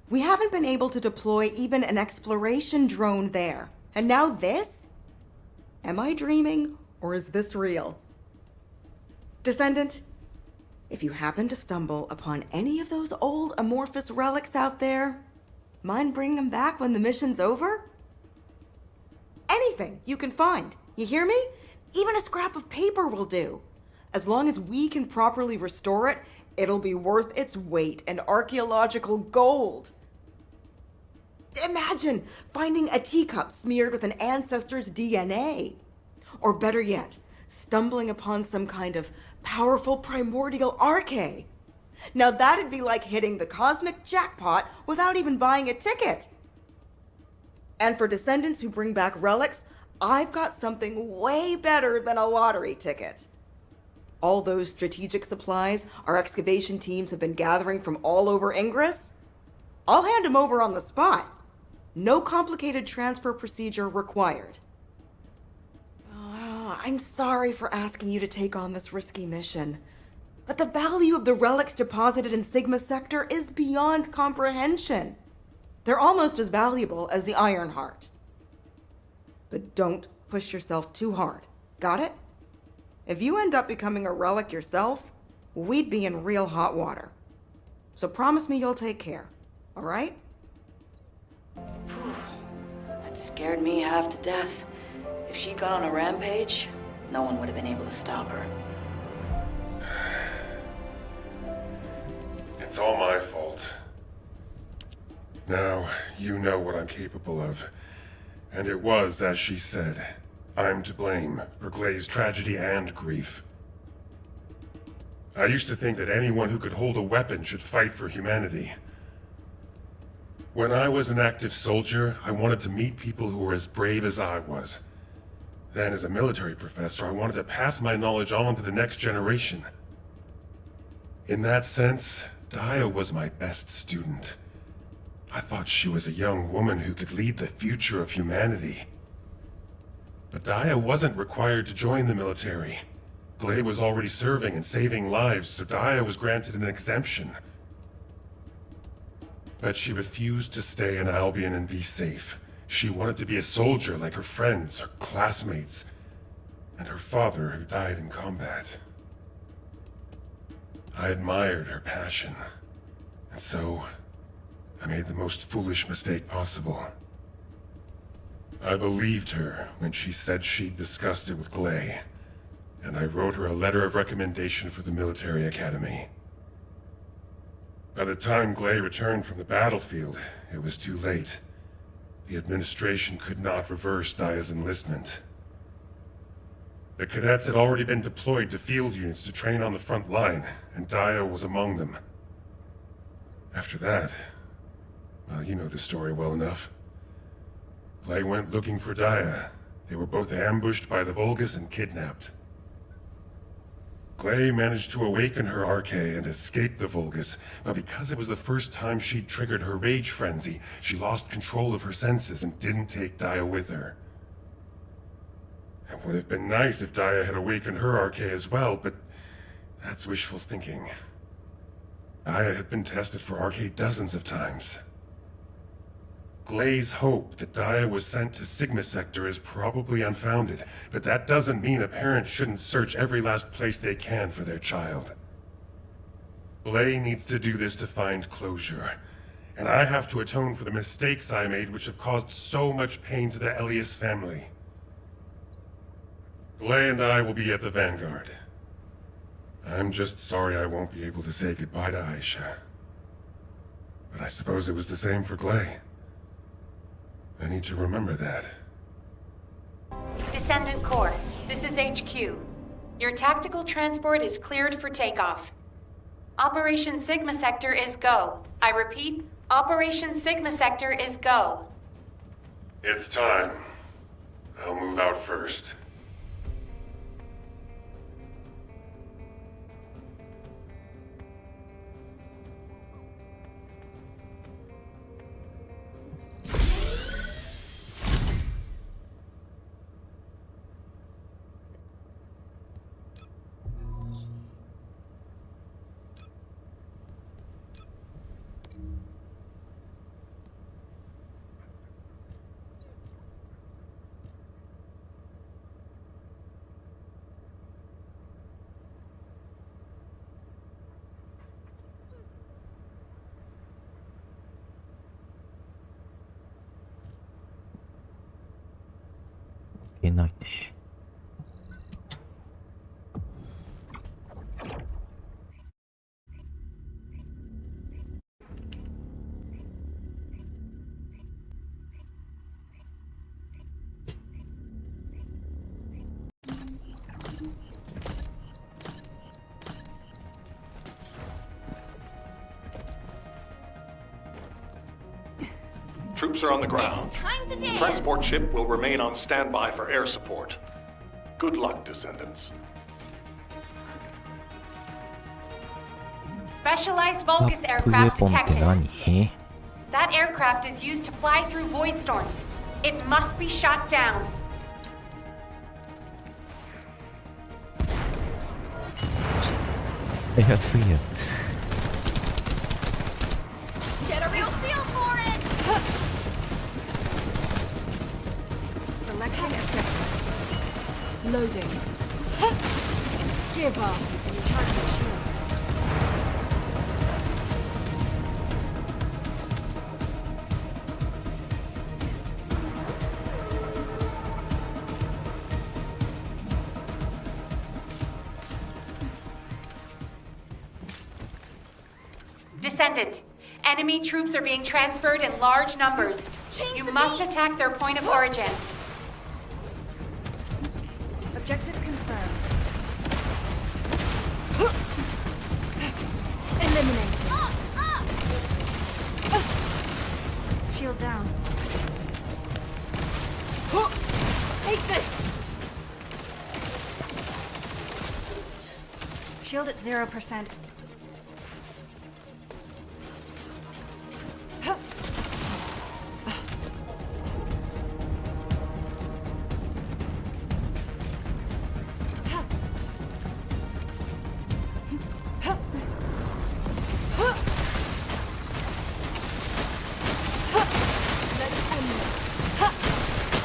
We haven't been able to deploy even an exploration drone there. And now this? Am I dreaming, or is this real? Descendant, if you happen to stumble upon any of those old amorphous relics out there, mind bringing them back when the mission's over? Anything you can find. You hear me? Even a scrap of paper will do. As long as we can properly restore it, it'll be worth its weight in archaeological gold. Imagine finding a teacup smeared with an ancestor's DNA. Or better yet, stumbling upon some kind of powerful primordial arche. Now that'd be like hitting the cosmic jackpot without even buying a ticket. And for descendants who bring back relics, I've got something way better than a lottery ticket. All those strategic supplies our excavation teams have been gathering from all over Ingress, I'll hand them over on the spot. No complicated transfer procedure required. I'm sorry for asking you to take on this risky mission, but the value of the relics deposited in Sigma Sector is beyond comprehension. They're almost as valuable as the Iron Heart. But don't push yourself too hard. Got it? If you end up becoming a relic yourself, we'd be in real hot water. So promise me you'll take care, all right? That scared me half to death. If she'd gone on a rampage, no one would have been able to stop her. It's all my fault. Now, you know what I'm capable of. And it was, as she said, I'm to blame for Glay's tragedy and grief. I used to think that anyone who could hold a weapon should fight for humanity. When I was an active soldier, I wanted to meet people who were as brave as I was. Then, as a military professor, I wanted to pass my knowledge on to the next generation. In that sense, Daya was my best student. I thought she was a young woman who could lead the future of humanity. But Daya wasn't required to join the military. Glay was already serving and saving lives, so Daya was granted an exemption. But she refused to stay in Albion and be safe. She wanted to be a soldier like her friends, her classmates, and her father who died in combat. I admired her passion, and so I made the most foolish mistake possible. I believed her when she said she'd discussed it with Glay, and I wrote her a letter of recommendation for the military academy. By the time Glay returned from the battlefield, it was too late. The administration could not reverse Daya's enlistment. The cadets had already been deployed to field units to train on the front line, and Daya was among them. After that, well, you know the story well enough. Glay went looking for Daya. They were both ambushed by the Vulgus and kidnapped. Glay managed to awaken her arche and escape the Vulgus, but because it was the first time she'd triggered her rage frenzy, she lost control of her senses and didn't take Daya with her. It would have been nice if Daya had awakened her arche as well, but that's wishful thinking. Daya had been tested for arche dozens of times. Glay's hope that Daya was sent to Sigma Sector is probably unfounded, but that doesn't mean a parent shouldn't search every last place they can for their child. Glay needs to do this to find closure, and I have to atone for the mistakes I made which have caused so much pain to the Elias family. Glay and I will be at the Vanguard. I'm just sorry I won't be able to say goodbye to Aisha. But I suppose it was the same for Glay. I need to remember that. Descendant Corps, this is HQ. Your tactical transport is cleared for takeoff. Operation Sigma Sector is go. I repeat, Operation Sigma Sector is go. It's time. I'll move out first.ないね。Troops are on the ground. It's time to dance. Transport ship will remain on standby for air support. Good luck, Descendants. Specialized ラ Vulgus ップウェ aircraft ポンって detected. 何？ That aircraft is used to fly through void storms. It must be shot down.安いやん。 Get a real feel for it. Selecting objective. Loading. Give up. Target shield. Descendant, enemy troops are being transferred in large numbers. Change You the must beat. attack their point of origin. Objective confirmed. Eliminated. Shield down. Take this! Shield at 0%.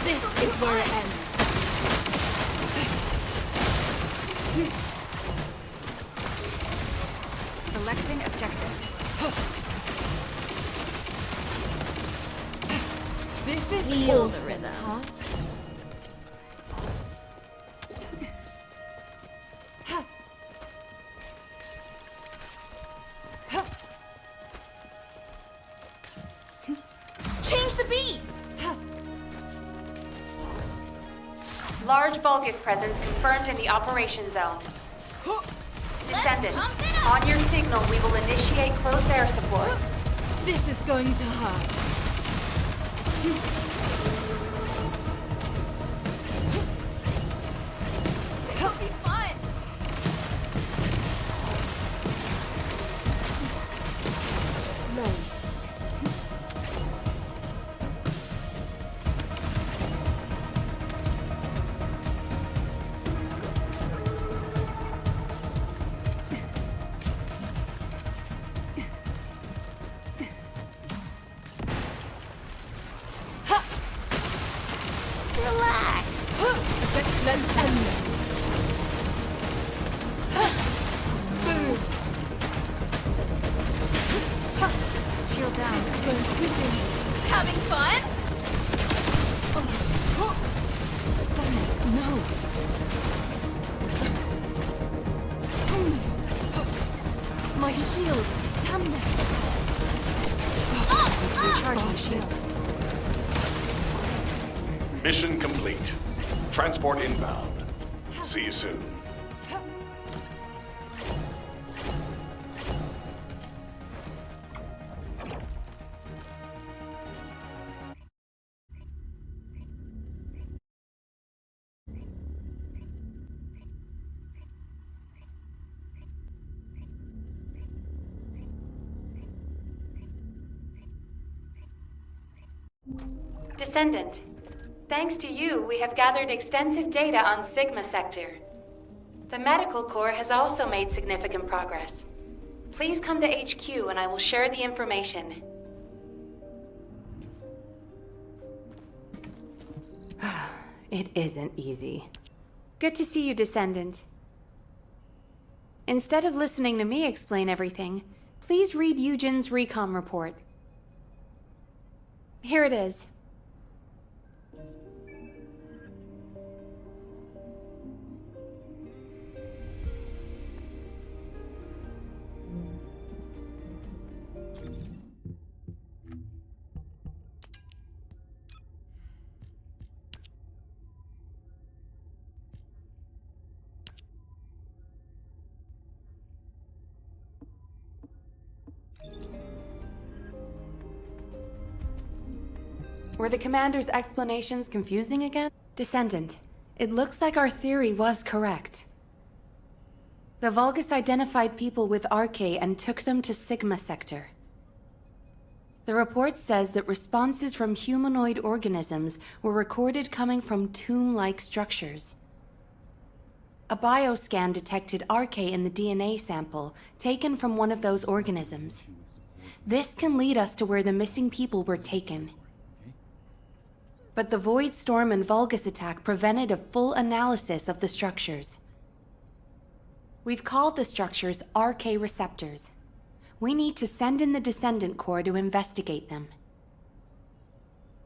This is where it ends. Selecting objective. This is Feel the awesome, rhythm. huh? Change the beat. Large Vulgus presence confirmed in the operation zone. Descendant, pump it up. on your signal, we will initiate close air support. This is going to hurt. It'll be fun. Load. Relax. Let's end this. Boom. Shield down. This is going to continue. Having fun? Damn it. No. My shield. Damn it. Recharging shields. Mission complete. Transport inbound. See you soon. Descendant, thanks to you, we have gathered extensive data on Sigma Sector. The Medical Corps has also made significant progress. Please come to HQ and I will share the information. It isn't easy. Good to see you, Descendant. Instead of listening to me explain everything, please read Eugen's recon report. Here it is. Were the commander's explanations confusing again? Descendant, it looks like our theory was correct. The Vulgus identified people with Arche and took them to Sigma Sector. The report says that responses from humanoid organisms were recorded coming from tomb-like structures. A bioscan detected Arche in the DNA sample taken from one of those organisms. This can lead us to where the missing people were taken. But the Void Storm and Vulgus attack prevented a full analysis of the structures. We've called the structures Arche receptors. We need to send in the Descendant Corps to investigate them.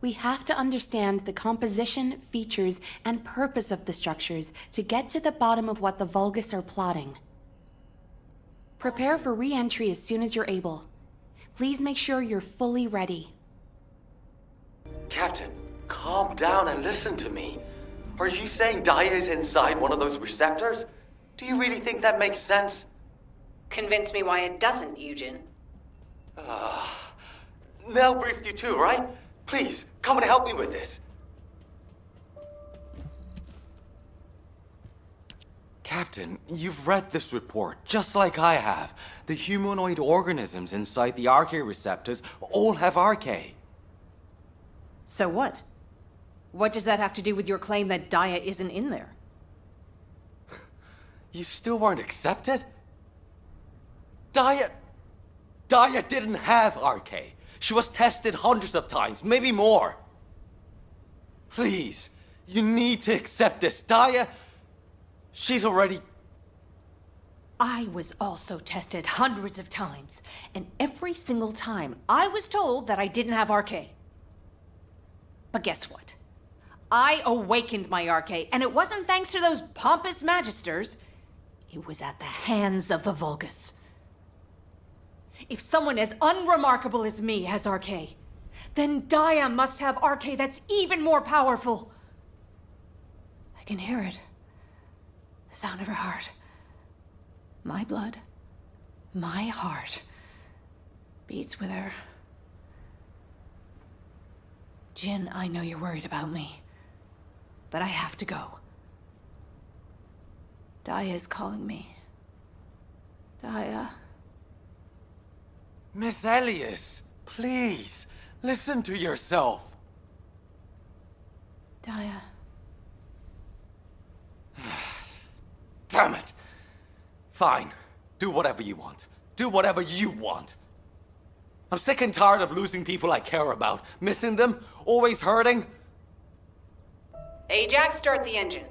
We have to understand the composition, features, and purpose of the structures to get to the bottom of what the Vulgus are plotting. Prepare for re-entry as soon as you're able. Please make sure you're fully ready. Captain, calm down and listen to me. Are you saying Daya is inside one of those receptors? Do you really think that makes sense? Convince me why it doesn't, Eugen. Nell briefed you too, right? Please, come and help me with this. Captain, you've read this report, just like I have. The humanoid organisms inside the Arche receptors all have Arche. So what? What does that have to do with your claim that Daya isn't in there? You still weren't accepted? Daya didn't have Arche. She was tested hundreds of times, maybe more. Please, you need to accept this. Daya, she's already... I was also tested hundreds of times, and every single time I was told that I didn't have Arche. But guess what? I awakened my Arche, and it wasn't thanks to those pompous magisters. It was at the hands of the Vulgus. If someone as unremarkable as me has Arche, then Daya must have Arche that's even more powerful. I can hear it. The sound of her heart. My blood, my heart, beats with her. Jin, I know you're worried about me, but I have to go. Daya is calling me. Daya. Miss Elias, please, listen to yourself. Daya. Damn it. Fine. Do whatever you want. Do whatever you want. I'm sick and tired of losing people I care about, missing them, always hurting. Ajax, start the engine.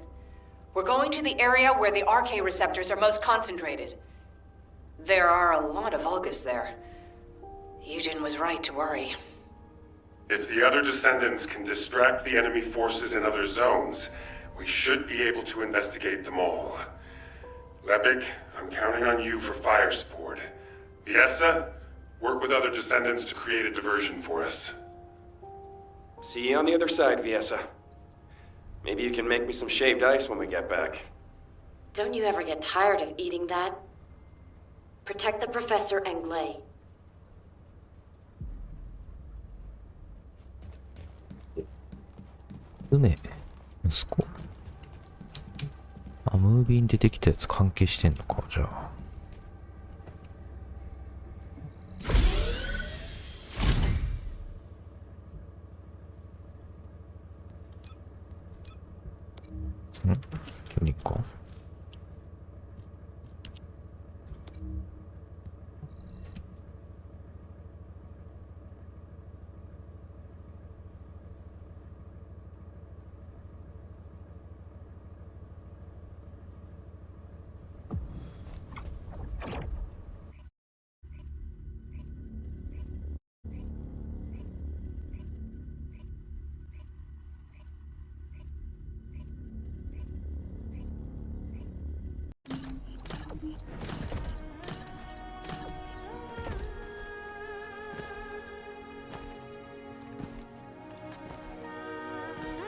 We're going to the area where the Arche receptors are most concentrated. There are a lot of Vulgus there. Eugen was right to worry. If the other Descendants can distract the enemy forces in other zones, We should be able to investigate them all. Lepik, I'm counting on you for fire support. Fiesta, work with other descendants to create a diversion for us. See you on the other side, Viesa. Maybe you can make me some shaved ice when we get back. Don't you ever get tired of eating that? Protect the Professor and Glay.梅、息子。あ、ムービーに出てきたやつ関係してんのか、じゃあ。距離か。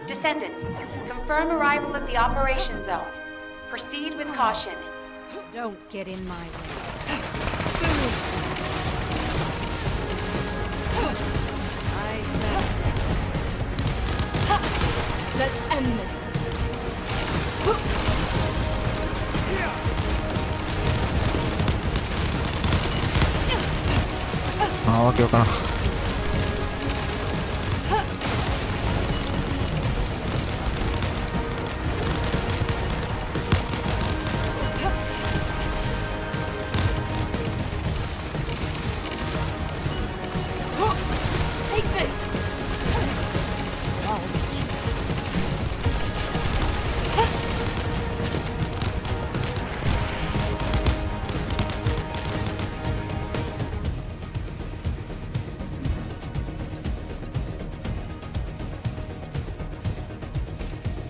Descendant, confirm arrival at the operation zone. Proceed with caution. Don't get in my way. I smell it. Let's end this. ああ、わけわからん。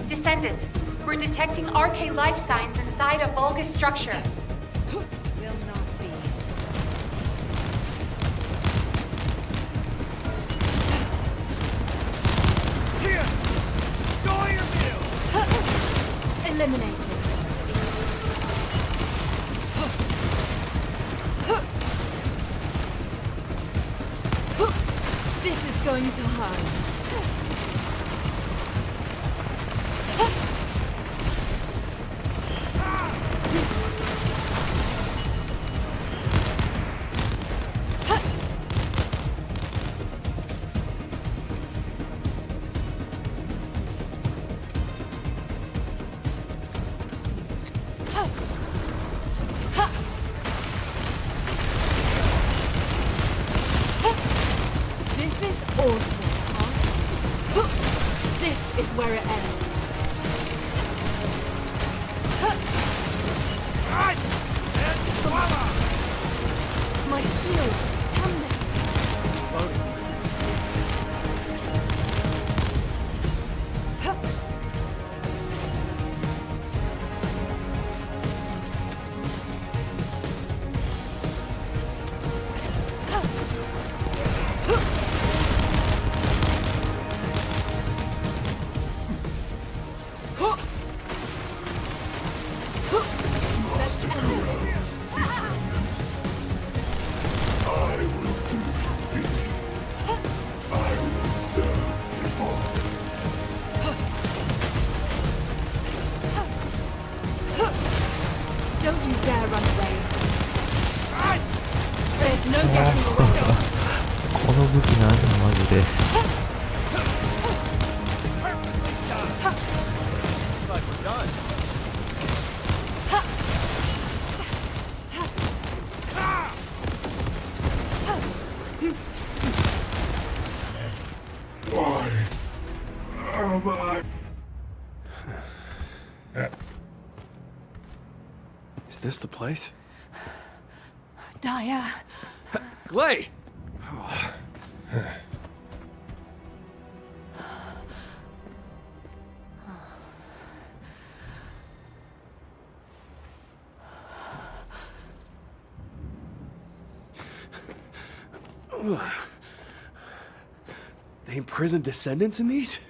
Descendant, we're detecting RK life signs inside a Vulgus structure. Will not be. Here! Show your meal! Eliminated. This is going to hurt. This is awesome, huh? This is where it ends. Right! And voila! My shield, damn it. Let's end this. Don't you dare run away. There's no getting away. この武器何マジで。Perfectly done! But we're done. Why am I? Is this the place? Daya. Glay! They imprisoned descendants in these?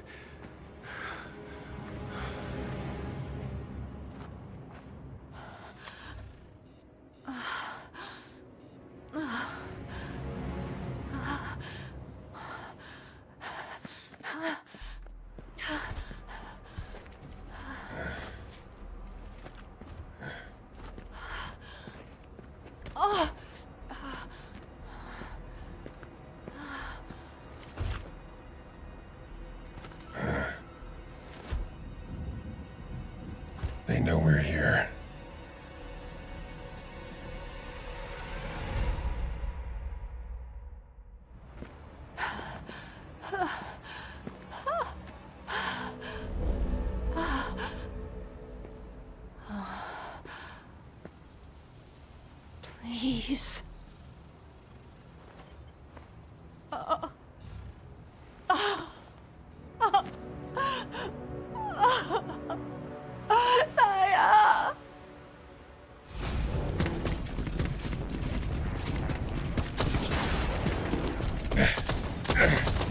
They know we're here. Please.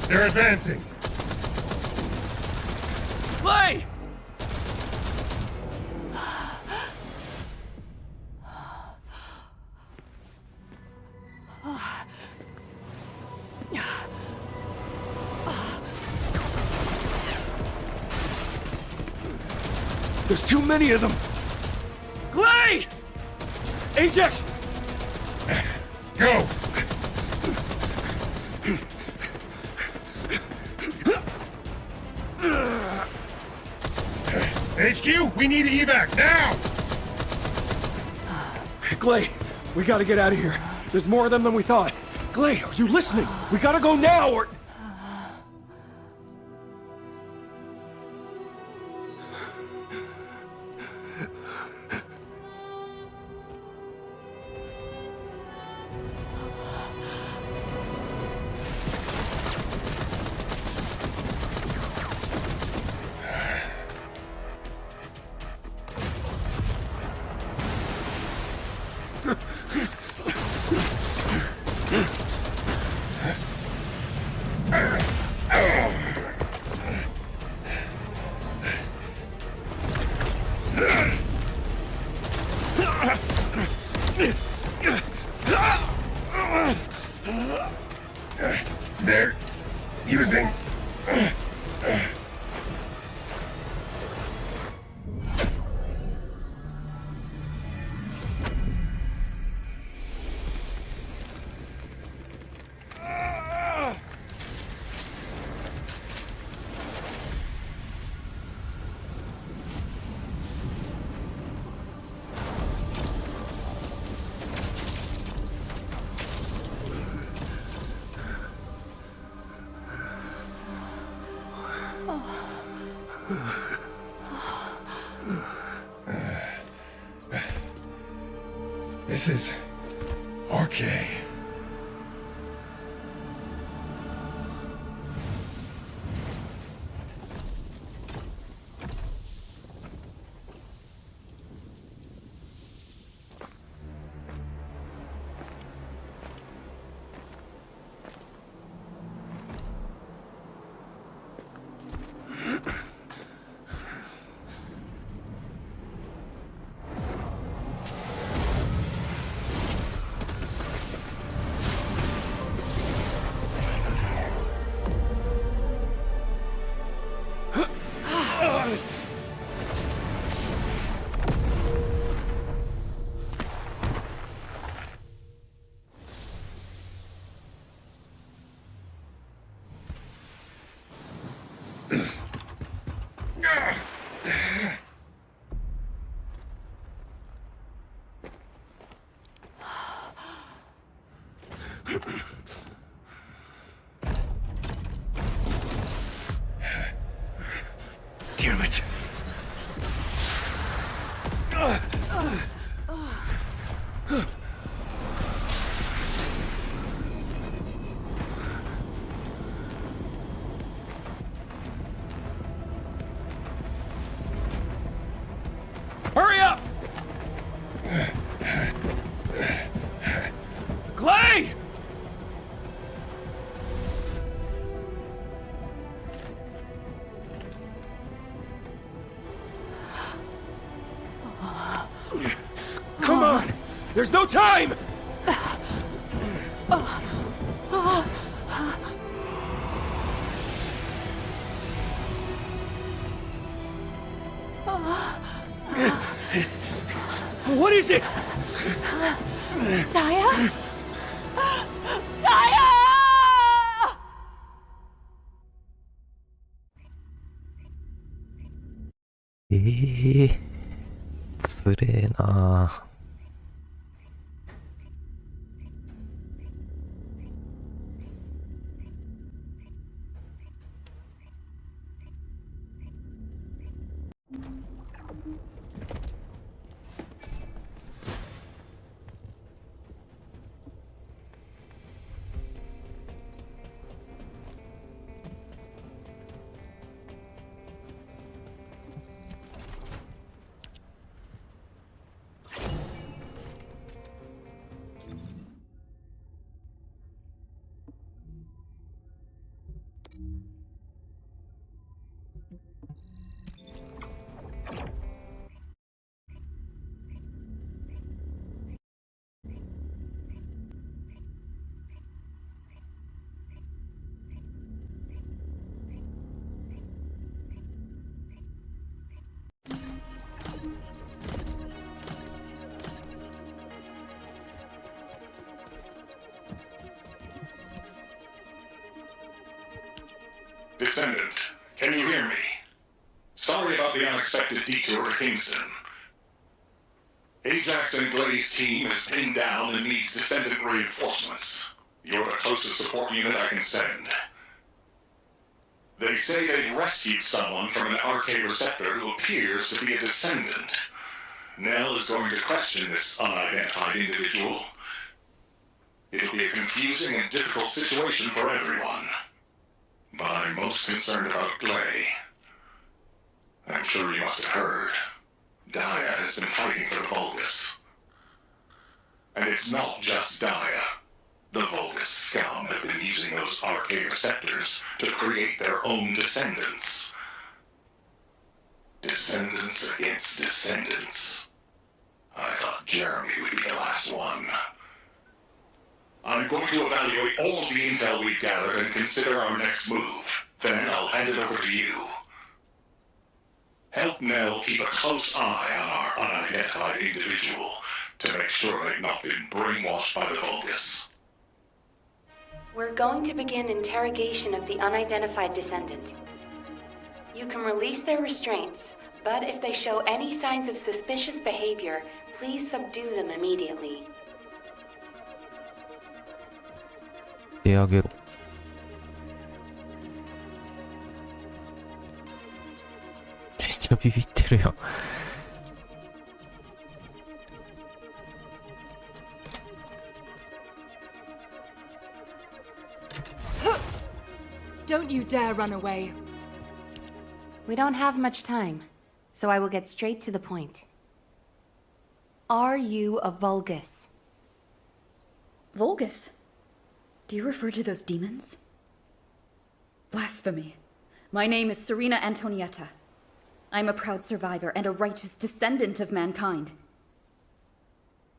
They're advancing. Clay! There's too many of them! Clay! Ajax! Go! HQ, we need evac now! Clay, we gotta get out of here. There's more of them than we thought. Clay, are you listening? We gotta go now or... They're using... This is... RK. Damn it. Hurry up! Clay! There's no time! What is it? Daya? Daya! つれえなぁ。Descendant, can you hear me? Sorry about the unexpected detour to Kingston. Ajax and Glay's team is pinned down and needs Descendant reinforcements. You're the closest support unit I can send. They say they've rescued someone from an RK receptor who appears to be a Descendant. Nell is going to question this unidentified individual. It'll be a confusing and difficult situation for everyone. But I'm most concerned about Glay. I'm sure you must have heard. Daya has been fighting for the Vulgus. And it's not just Daya. The Vulgus scum have been using those RK receptors to create their own descendants. Descendants against descendants. I thought Jeremy would be the last one. I'm going to evaluate all of the intel we've gathered and consider our next move. Then I'll hand it over to you. Help Nell keep a close eye on our unidentified individual to make sure they've not been brainwashed by the Vulgus. We're going to begin interrogation of the unidentified descendant. You can release their restraints, but if they show any signs of suspicious behavior, please subdue them immediately. 手上げろ。めっちゃビビってるやん。Don't you dare run away. We don't have much time, so I will get straight to the point. Are you a Vulgus? Vulgus? Do you refer to those demons? Blasphemy. My name is Serena Antonietta. I'm a proud survivor and a righteous descendant of mankind.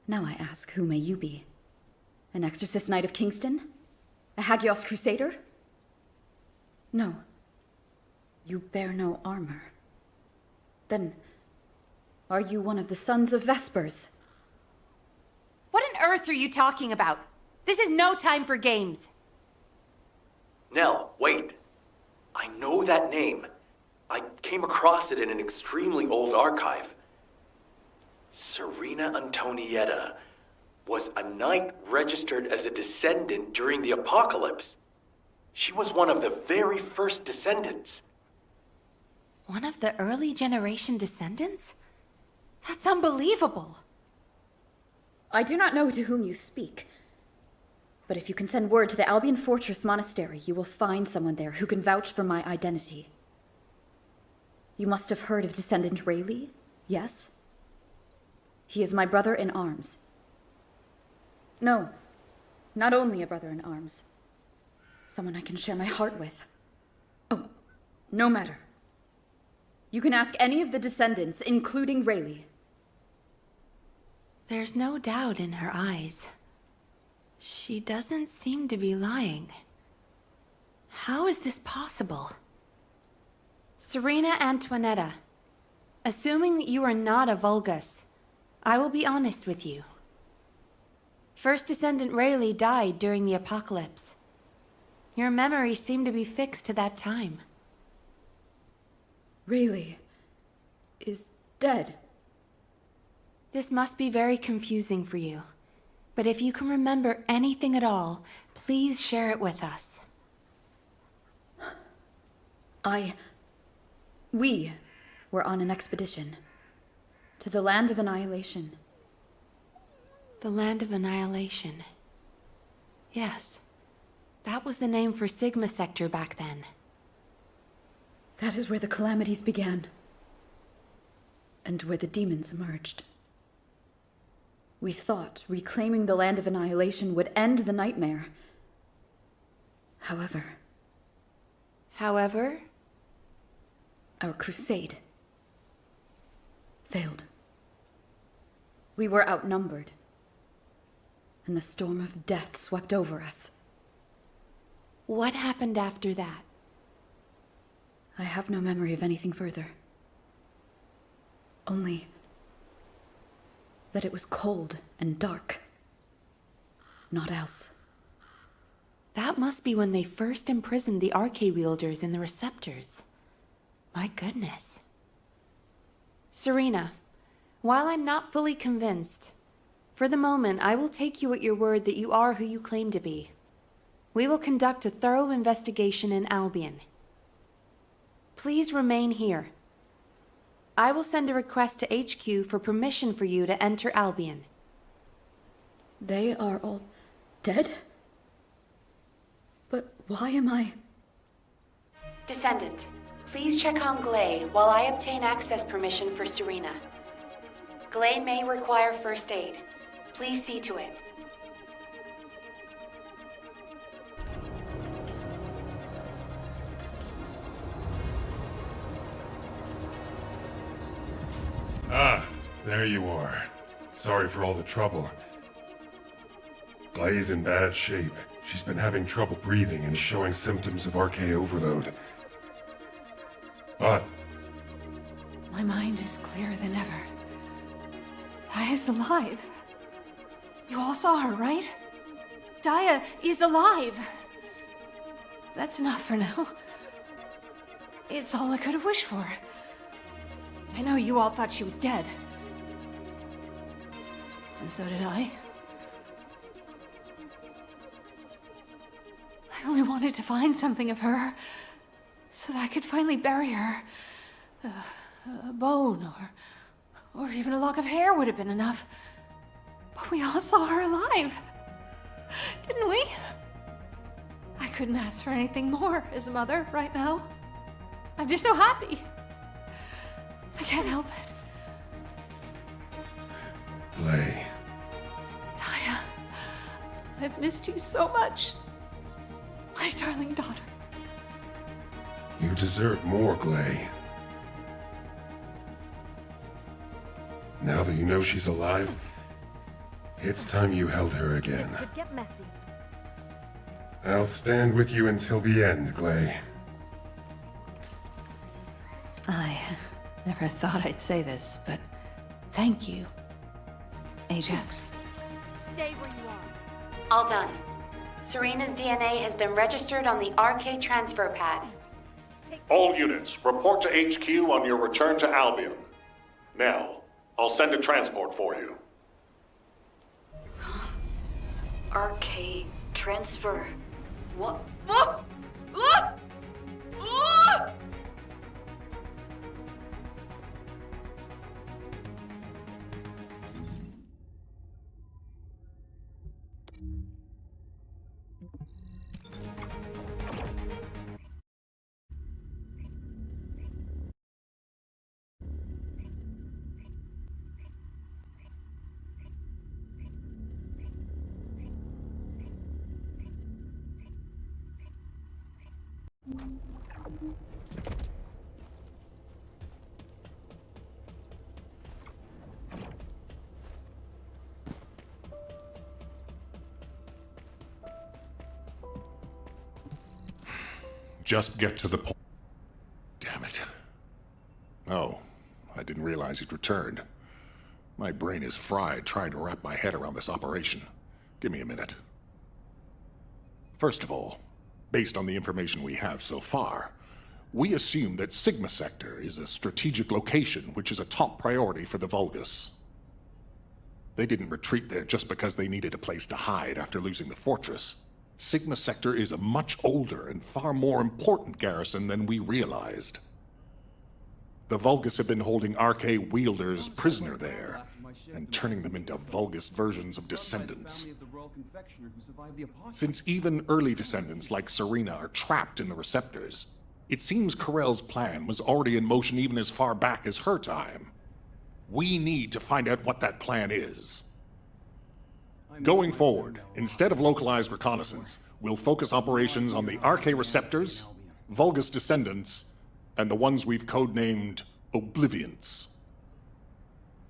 Now I ask, who may you be? An exorcist knight of Kingston? A Hagios crusader? No. You bear no armor. Then, are you one of the sons of Vespers? What on earth are you talking about? This is no time for games. Nell, wait. I know that name. I came across it in an extremely old archive. Serena Antonietta was a knight registered as a descendant during the apocalypse. She was one of the very first descendants. One of the early generation descendants? That's unbelievable. I do not know to whom you speak. But if you can send word to the Albion Fortress Monastery, you will find someone there who can vouch for my identity. You must have heard of Descendant Rayleigh, yes? He is my brother in arms. No, not only a brother in arms. Someone I can share my heart with. Oh, no matter. You can ask any of the descendants, including Rayleigh. There's no doubt in her eyes. She doesn't seem to be lying. How is this possible? Serena Antoinetta, assuming that you are not a Vulgus, I will be honest with you. First Descendant Rayleigh died during the apocalypse. Your memories seem to be fixed to that time. Rayleigh is dead. This must be very confusing for you. But if you can remember anything at all, please share it with us. We were on an expedition to the Land of Annihilation. The Land of Annihilation. Yes. That was the name for Sigma Sector back then. That is where the calamities began. And where the demons emerged. We thought reclaiming the Land of Annihilation would end the nightmare. However, our crusade failed. We were outnumbered, and the storm of death swept over us. What happened after that? I have no memory of anything further. Only that it was cold and dark. Not else. That must be when they first imprisoned the Arche-wielders in the receptors. My goodness. Serena, while I'm not fully convinced, for the moment I will take you at your word that you are who you claim to be. We will conduct a thorough investigation in Albion. Please remain here. I will send a request to HQ for permission for you to enter Albion. They are all dead? But why am I... Descendant, please check on Glay while I obtain access permission for Serena. Glay may require first aid. Please see to it. Ah, there you are. Sorry for all the trouble. Glay's in bad shape. She's been having trouble breathing and showing symptoms of Arche overload. But My mind is clearer than ever. Daya's alive. You all saw her, right? Daya is alive. That's enough for now. It's all I could have wished for. I know you all thought she was dead. And so did I. I only wanted to find something of her, so that I could finally bury her. A bone, or even a lock of hair would have been enough. But we all saw her alive, didn't we? I couldn't ask for anything more as a mother right now. I'm just so happy. I can't help it. Glay. Daya, I've missed you so much. My darling daughter. You deserve more, Glay. Now that you know she's alive, it's time you held her again. This could get messy. I'll stand with you until the end, Glay. I never thought I'd say this, but thank you, Ajax. Stay where you are. All done. Serena's DNA has been registered on the Arche transfer pad. All units, report to HQ on your return to Albion. Now, I'll send a transport for you. Arche transfer. What? just get to the point. Damn it. Oh, I didn't realize you'd returned. My brain is fried trying to wrap my head around this operation. Give me a minute. First of all, based on the information we have so far, we assume that Sigma Sector is a strategic location which is a top priority for the Vulgus. They didn't retreat there just because they needed a place to hide after losing the fortress. Sigma Sector is a much older and far more important garrison than we realized. The Vulgus have been holding Arche wielders prisoner there, and turning them into Vulgus versions of Descendants. Since even early Descendants like Serena are trapped in the Receptors, it seems Corell's plan was already in motion even as far back as her time. We need to find out what that plan is. Going forward, instead of localized reconnaissance, we'll focus operations on the Arche Receptors, Vulgus Descendants, and the ones we've codenamed Oblivions.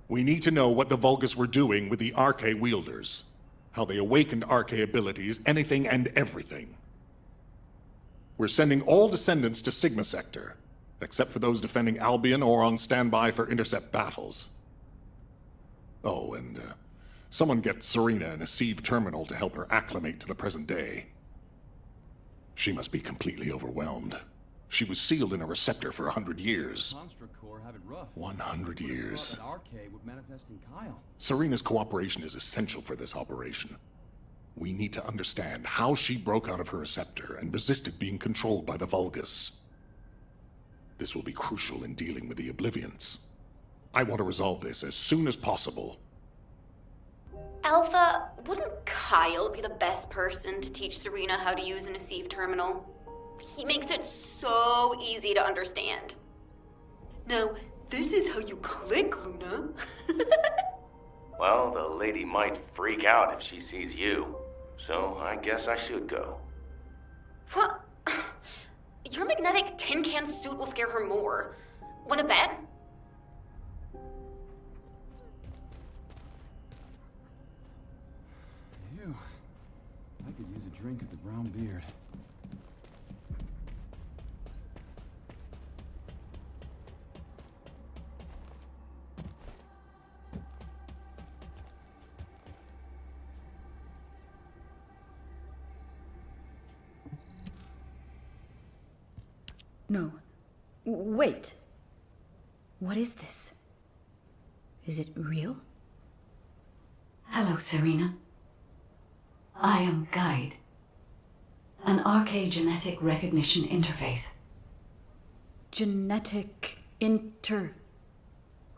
We need to know what the Vulgus were doing with the Arche wielders, how they awakened Arche abilities, anything and everything. We're sending all Descendants to Sigma Sector, except for those defending Albion or on standby for intercept battles. Oh, and someone get Serena in a sieve terminal to help her acclimate to the present day. She must be completely overwhelmed. She was sealed in a receptor for 100 years. 100 years. Serena's cooperation is essential for this operation. We need to understand how she broke out of her receptor and resisted being controlled by the Vulgus. This will be crucial in dealing with the Oblivions. I want to resolve this as soon as possible. Alpha, wouldn't Kyle be the best person to teach Serena how to use an Asive terminal? He makes it so easy to understand. Now, this is how you click, Luna. Well, the lady might freak out if she sees you. So I guess I should go. What? Your magnetic tin can suit will scare her more. Wanna bet? Phew. I could use a drink at the Brown Beard. No. Wait. What is this? Is it real? Hello, Serena. I am Guide, an Arche genetic recognition interface. Genetic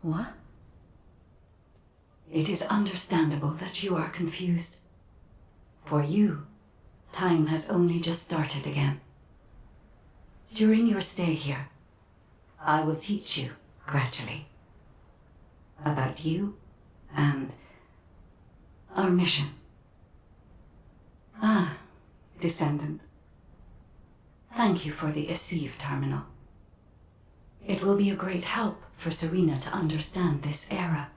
What? It is understandable that you are confused. For you, time has only just started again. During your stay here, I will teach you, gradually, about you and our mission. Ah, Descendant. Thank you for the Asive terminal. It will be a great help for Serena to understand this era.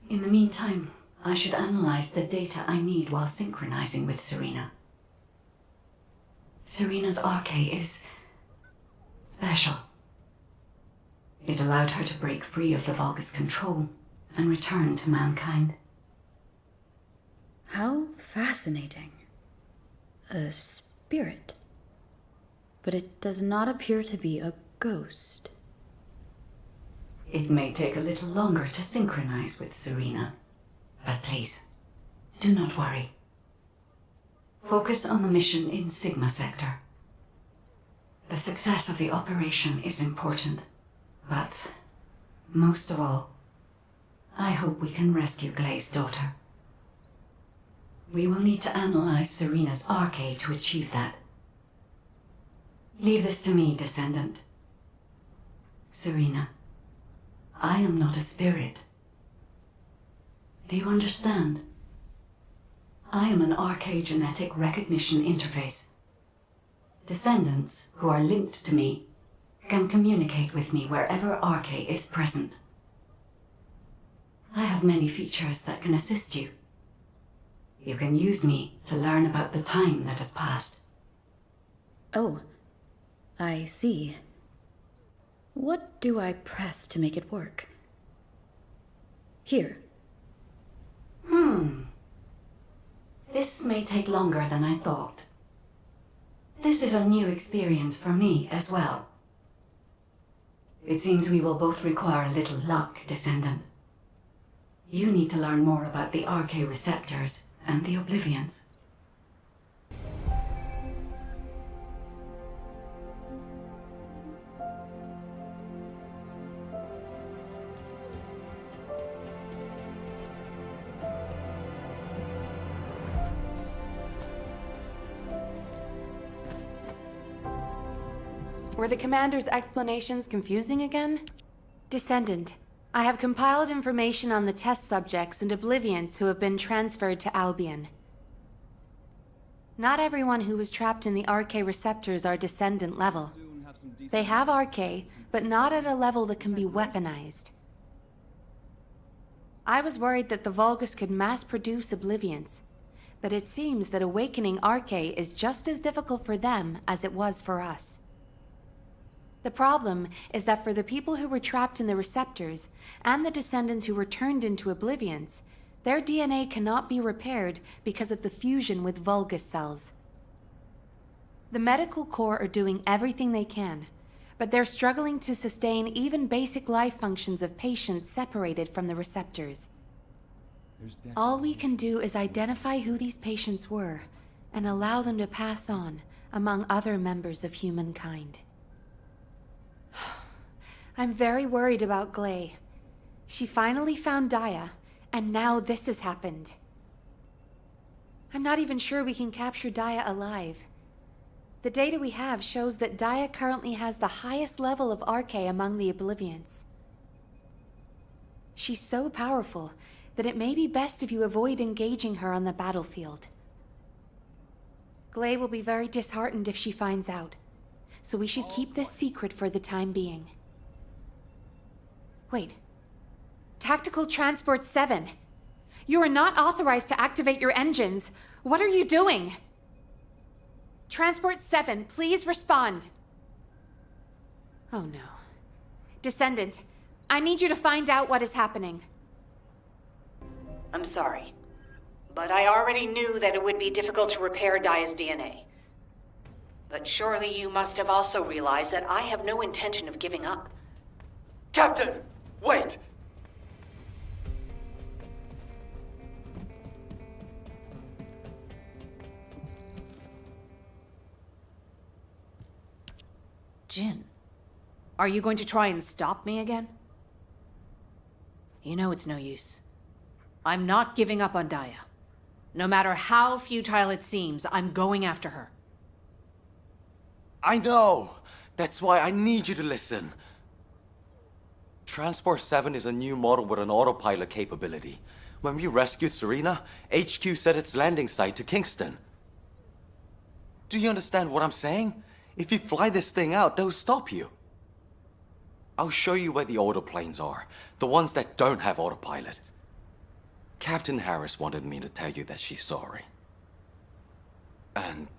In the meantime, I should analyze the data I need while synchronizing with Serena. Serena's Arche is special. It allowed her to break free of the Vulgus control and return to mankind. How fascinating. A spirit. But it does not appear to be a ghost. It may take a little longer to synchronize with Serena, but please, do not worry. Focus on the mission in Sigma Sector. The success of the operation is important, but most of all, I hope we can rescue Glei's daughter. We will need to analyze Serena's Arche to achieve that. Leave this to me, Descendant. Serena, I am not a spirit. Do you understand? I am an Arche genetic recognition interface. Descendants who are linked to me can communicate with me wherever Arche is present. I have many features that can assist you. You can use me to learn about the time that has passed. Oh, I see. What do I press to make it work? Here. This may take longer than I thought. This is a new experience for me as well. It seems we will both require a little luck, Descendant. You need to learn more about the RK receptors and the Oblivions. Were the commander's explanations confusing again? Descendant, I have compiled information on the test subjects and Oblivions who have been transferred to Albion. Not everyone who was trapped in the RK receptors are Descendant level. They have RK, but not at a level that can be weaponized. I was worried that the Vulgus could mass-produce Oblivions, but it seems that awakening RK is just as difficult for them as it was for us. The problem is that for the people who were trapped in the receptors, and the Descendants who were turned into Oblivions, their DNA cannot be repaired because of the fusion with Vulgus cells. The medical corps are doing everything they can, but they're struggling to sustain even basic life functions of patients separated from the receptors. All we can do is identify who these patients were, and allow them to pass on among other members of humankind. I'm very worried about Gley. She finally found Daya, and now this has happened. I'm not even sure we can capture Daya alive. The data we have shows that Daya currently has the highest level of RK among the Oblivions. She's so powerful that it may be best if you avoid engaging her on the battlefield. Gley will be very disheartened if she finds out, so we should keep this secret for the time being. Wait. Tactical Transport 7. You are not authorized to activate your engines. What are you doing? Transport 7, please respond. Oh no. Descendant, I need you to find out what is happening. I'm sorry, but I already knew that it would be difficult to repair Daya's DNA. But surely you must have also realized that I have no intention of giving up. Captain! Wait! Jin, are you going to try and stop me again? You know it's no use. I'm not giving up on Daya. No matter how futile it seems, I'm going after her. I know! That's why I need you to listen. Transport 7 is a new model with an autopilot capability. When we rescued Serena, HQ set its landing site to Kingston. Do you understand what I'm saying? If you fly this thing out, they'll stop you. I'll show you where the autoplanes are, the ones that don't have autopilot. Captain Harris wanted me to tell you that she's sorry. And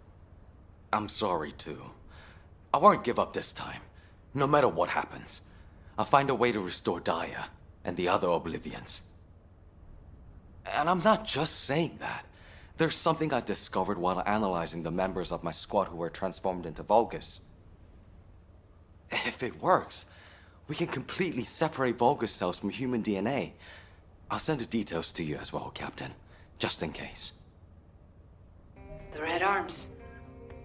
I'm sorry too. I won't give up this time, no matter what happens. I'll find a way to restore Daya and the other Oblivions. And I'm not just saying that. There's something I discovered while analyzing the members of my squad who were transformed into Vulgus. If it works, we can completely separate Vulgus cells from human DNA. I'll send the details to you as well, Captain, just in case. The Red Arms.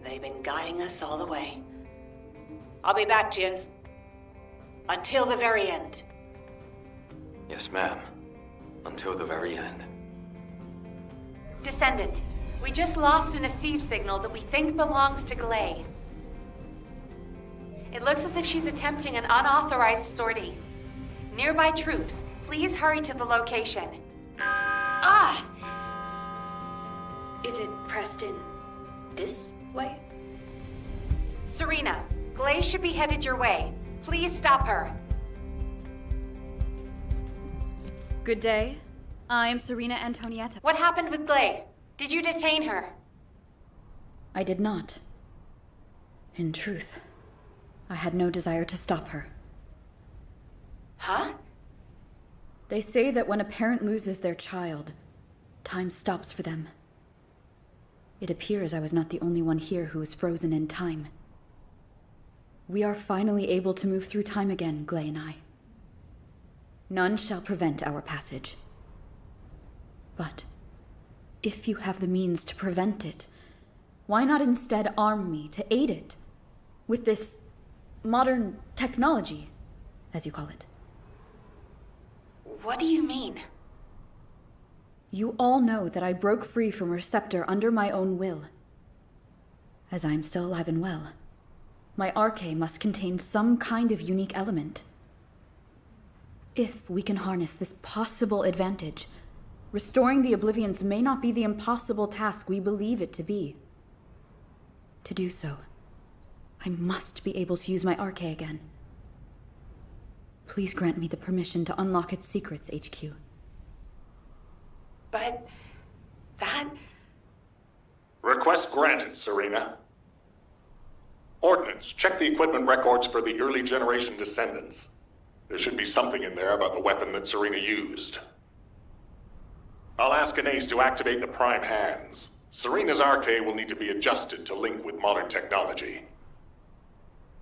They've been guiding us all the way. I'll be back, Jin. Until the very end. Yes, ma'am. Until the very end. Descendant, we just lost an Asive signal that we think belongs to Gley. It looks as if she's attempting an unauthorized sortie. Nearby troops, please hurry to the location. Ah! Is it pressed in this way? Serena, Gley should be headed your way. Please stop her. Good day. I'm Serena Antonietta. What happened with Gley? Did you detain her? I did not. In truth, I had no desire to stop her. Huh? They say that when a parent loses their child, time stops for them. It appears I was not the only one here who was frozen in time. We are finally able to move through time again, Glay and I. None shall prevent our passage. But if you have the means to prevent it, why not instead arm me to aid it with this modern technology, as you call it? What do you mean? You all know that I broke free from Receptor under my own will. As I am still alive and well, my arche must contain some kind of unique element. If we can harness this possible advantage, restoring the Oblivions may not be the impossible task we believe it to be. To do so, I must be able to use my arche again. Please grant me the permission to unlock its secrets, HQ. But that... Request granted, Serena. Ordnance, check the equipment records for the early generation Descendants. There should be something in there about the weapon that Serena used. I'll ask Anais to activate the Prime Hands. Serena's arche will need to be adjusted to link with modern technology.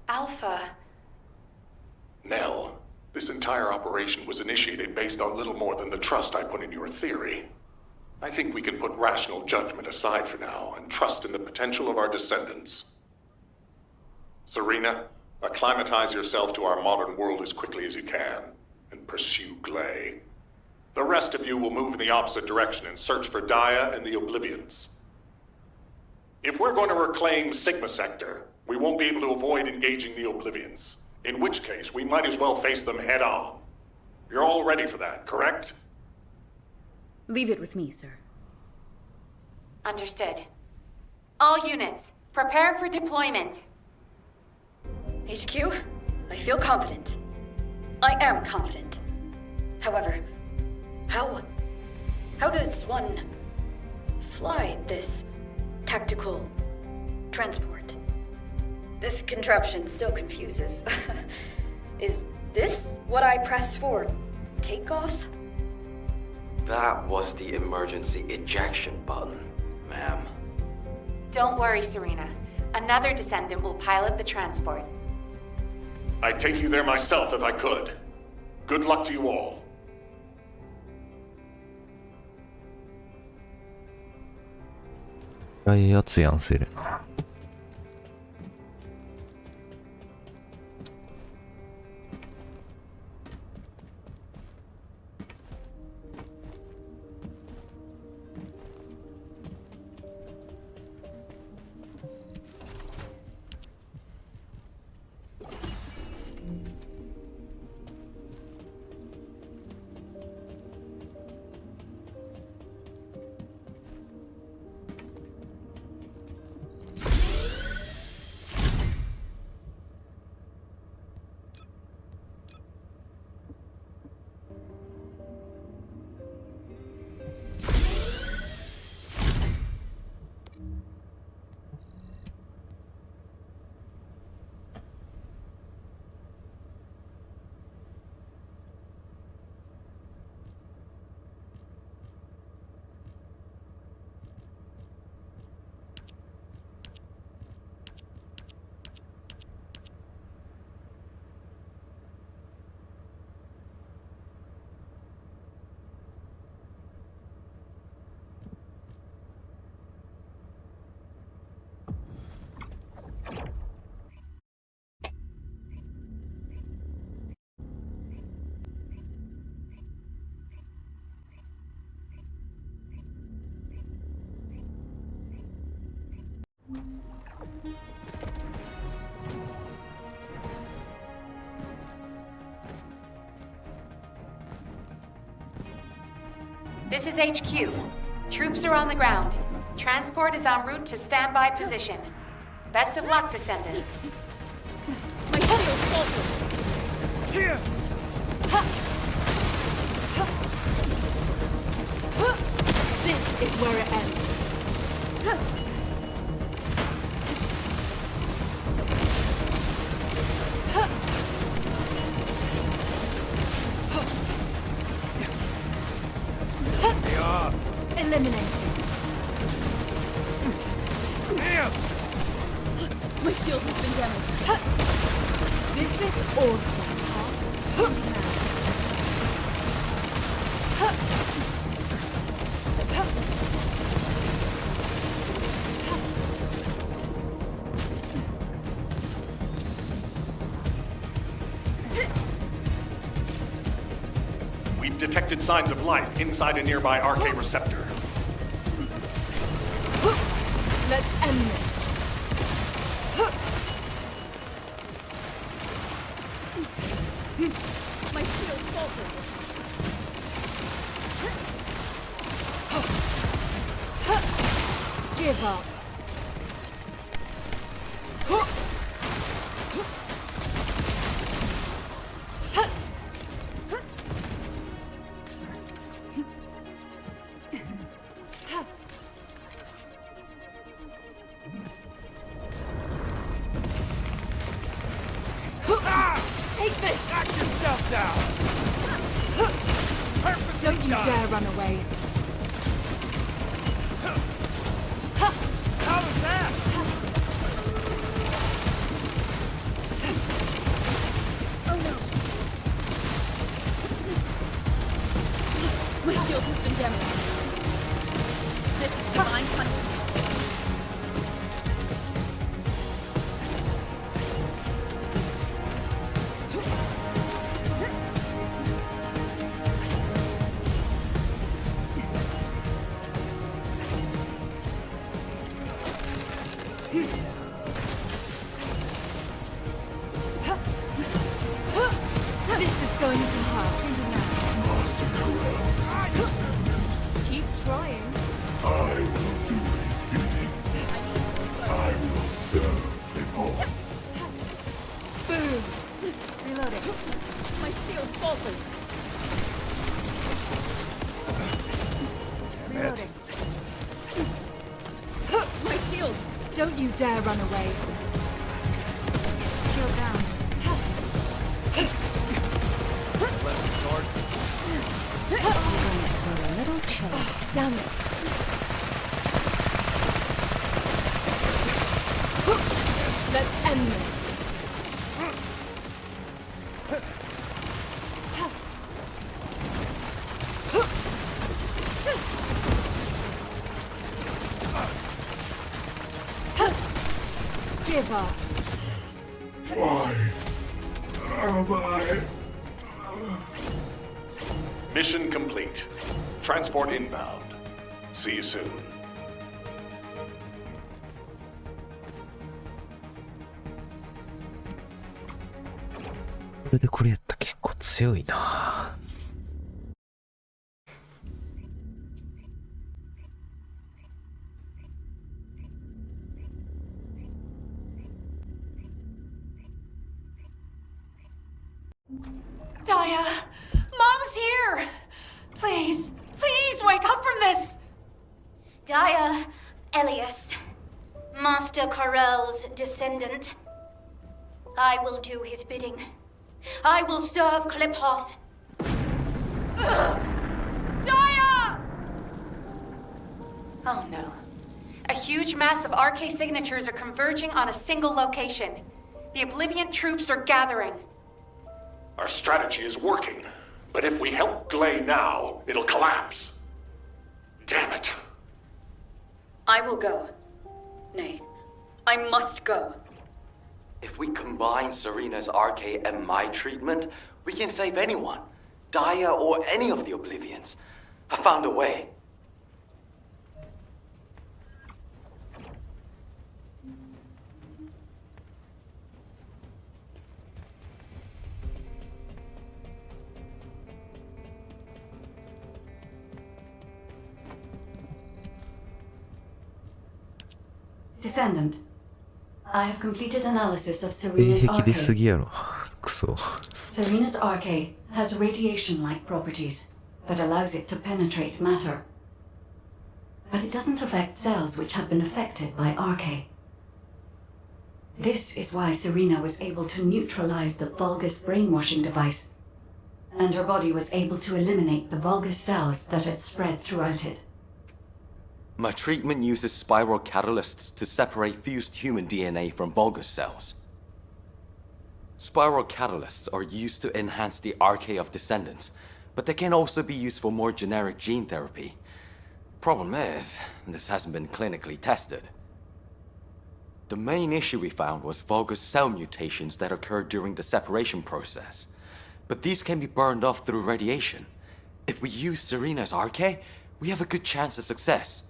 Alpha... Nell, this entire operation was initiated based on little more than the trust I put in your theory. I think we can put rational judgment aside for now and trust in the potential of our Descendants. Serena, acclimatize yourself to our modern world as quickly as you can, and pursue Glay. The rest of you will move in the opposite direction and search for Dia and the Oblivions. If we're going to reclaim Sigma Sector, we won't be able to avoid engaging the Oblivions, in which case we might as well face them head on. You're all ready for that, correct? Leave it with me, sir. Understood. All units, prepare for deployment. HQ, I feel confident. I am confident. However, how does one fly this tactical transport? This contraption still confuses. Is this what I press for takeoff? That was the emergency ejection button, ma'am. Don't worry, Serena. Another Descendant will pilot the transport. I'd take you there myself if I could. Good luck to you all. ええやつやん、セレナ。This is HQ. Troops are on the ground. Transport is en route to standby position. Best of luck, Descendants. My shield faltered. Here! This is where it ends. Eliminated. Damn! My shield has been damaged. This is awesome. We've detected signs of life inside a nearby RK receptor. Let's end this. My shield faltered. Give up. Take this! Knock yourself down! Perfect. Don't you dare run away. How was that? Oh no. My shield has been damaged. This is divine punishment. This is going to hurt. Keep trying. I will do his bidding. I will serve them all. Boom. Reloading. My shield faltered. Reloading. My shield. Don't you dare run away. Shield down. A little chill. Damn it. Let's end this. Give up. Why am I? Mission complete. Transport inbound. See you soon. これでこれやったら結構強いな。Daya! Mom's here! Please, please wake up from this! Daya, Elias, Master Corell's descendant. I will do his bidding. I will serve Kliphoth. Daya! Oh no. A huge mass of RK signatures are converging on a single location. The Oblivion troops are gathering. Our strategy is working, but if we help Glay now, it'll collapse. Damn it. I will go. Nay, I must go. If we combine Serena's RK and my treatment, we can save anyone. Daya or any of the Oblivions. I found a way. Descendant, I have completed analysis of 衛 Serena's 壁出す arcade. ぎやろ。クソ。 Serena's arcade has radiation-like properties that allows it to penetrate matter. But it doesn't affect cells which have been affected by arcade. This is why Serena was able to neutralize the Vulgus brainwashing device, and her body was able to eliminate the Vulgus cells that had spread throughout it. My treatment uses spiral catalysts to separate fused human DNA from vulgus cells. Spiral catalysts are used to enhance the arcade of descendants, but they can also be used for more generic gene therapy. Problem is, this hasn't been clinically tested. The main issue we found was vulgus cell mutations that occurred during the separation process. But these can be burned off through radiation. If we use Serena's arcade, we have a good chance of success.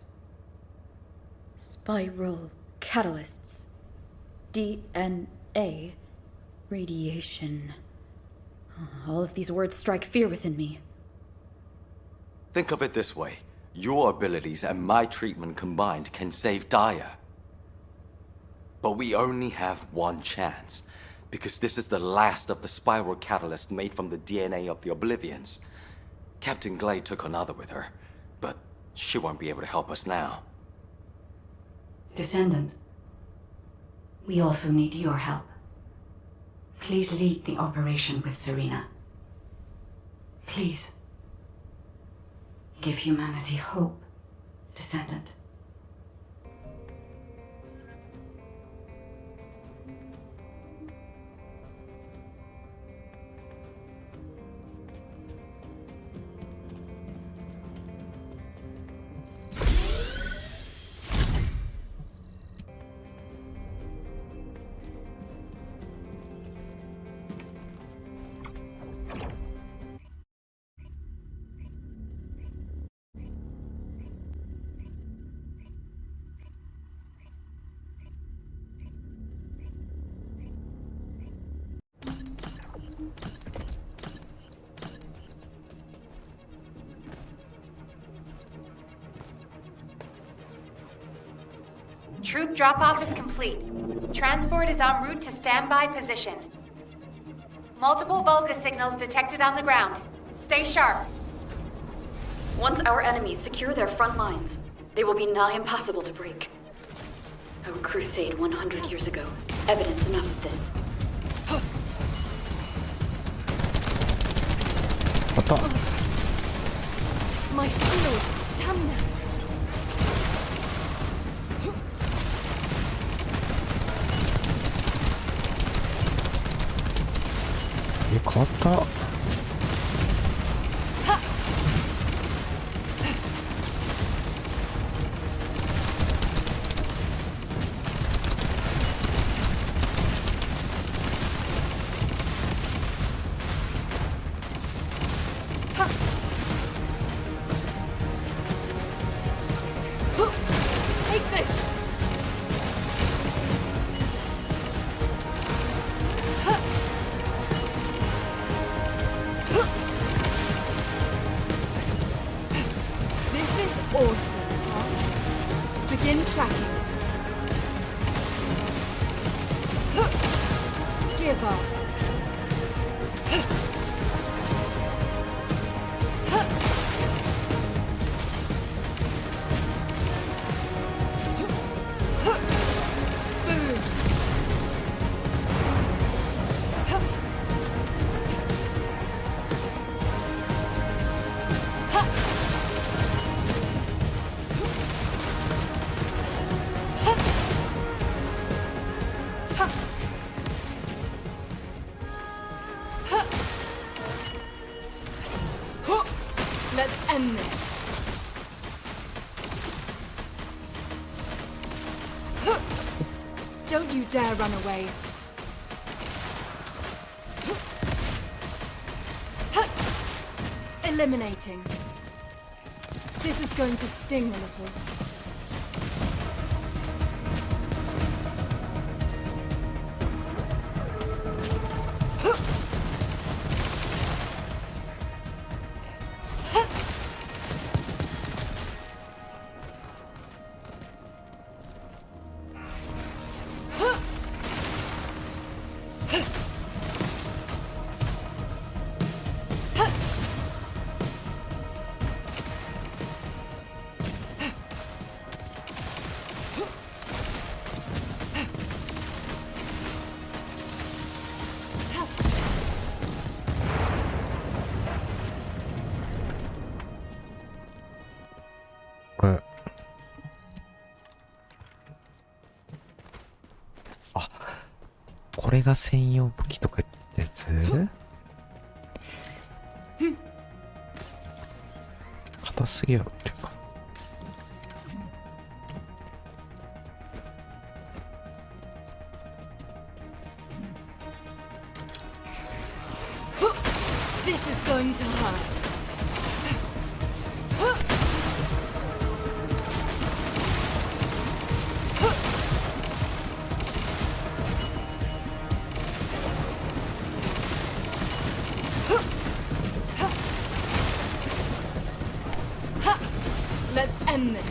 Spiral catalysts. DNA. Radiation. All of these words strike fear within me. Think of it this way. Your abilities and my treatment combined can save Daya. But we only have one chance, because this is the last of the spiral catalyst made from the DNA of the Oblivions. Captain Glade took another with her, but she won't be able to help us now. Descendant, we also need your help. Please lead the operation with Serena. Please. Give humanity hope, Descendant. Troop drop-off is complete. Transport is en route to standby position. Multiple vulgus signals detected on the ground. Stay sharp. Once our enemies secure their front lines, they will be nigh impossible to break. Our crusade 100 years ago is evidence enough of this. My shield! Tamna!変わった。Take this! This is awesome, huh? Begin tracking. Give up. Boom. Let's end this. Don't you dare run away. Eliminating. This is going to sting a little. れが専用武器とか言ってたやつ？硬すぎやろっていうか。This is going to hurt. Let's end this.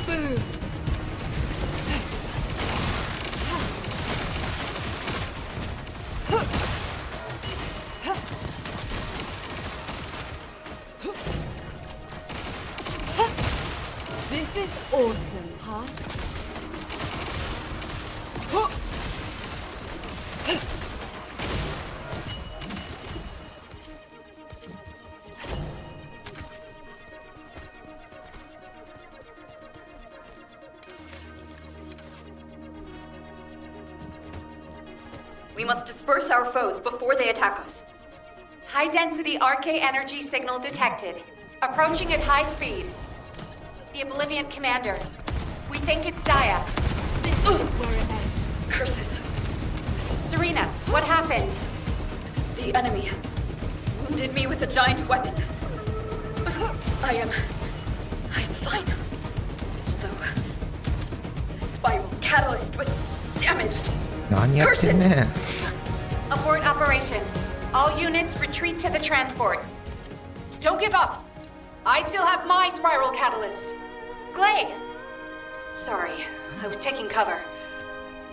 Boom. This is awesome, huh? We must disperse our foes before they attack us. High-density RK energy signal detected. Approaching at high speed. The Oblivion Commander. We think it's Daya. This is where it ends. Curses. Serena, what happened? The enemy wounded me with a giant weapon. I am fine. Although the spiral catalyst was damaged. 何やってんねん。 Abort operation. All units retreat to the transport. Don't give up. I still have my spiral catalyst. Glay! Sorry, I was taking cover.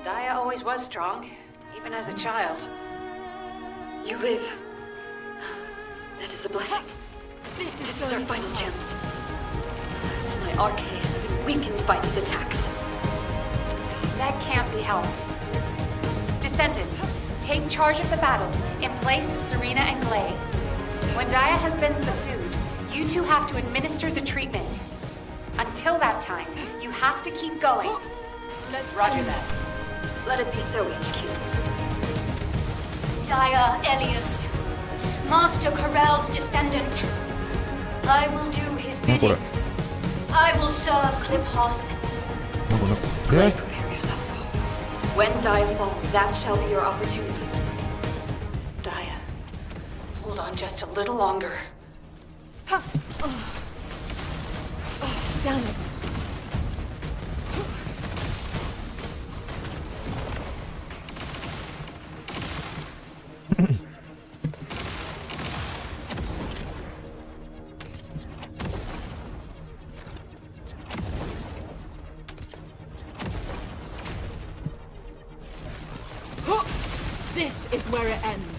Daya always was strong, even as a child. You live. That is a blessing. This is our final chance. As my RK has been weakened by these attacks. That can't be helped. Descendant, take charge of the battle in place of Serena and Glay. When Daya has been subdued, you two have to administer the treatment. Until that time, you have to keep going. Roger that. Let it be so, HQ. Daya Elias, Master Corell's descendant. I will do his bidding. I will serve Kliphoth. Prepare yourself. When Daya falls, that shall be your opportunity. Daya, hold on just a little longer. Damn it. This is where it ends.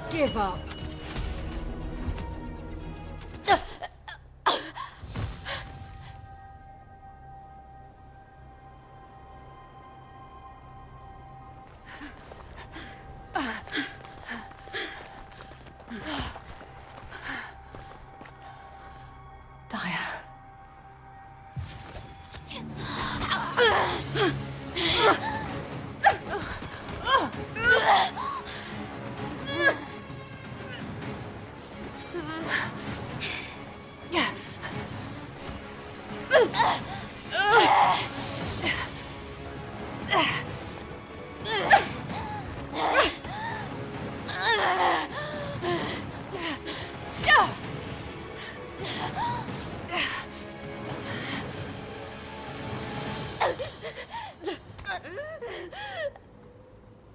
Give up.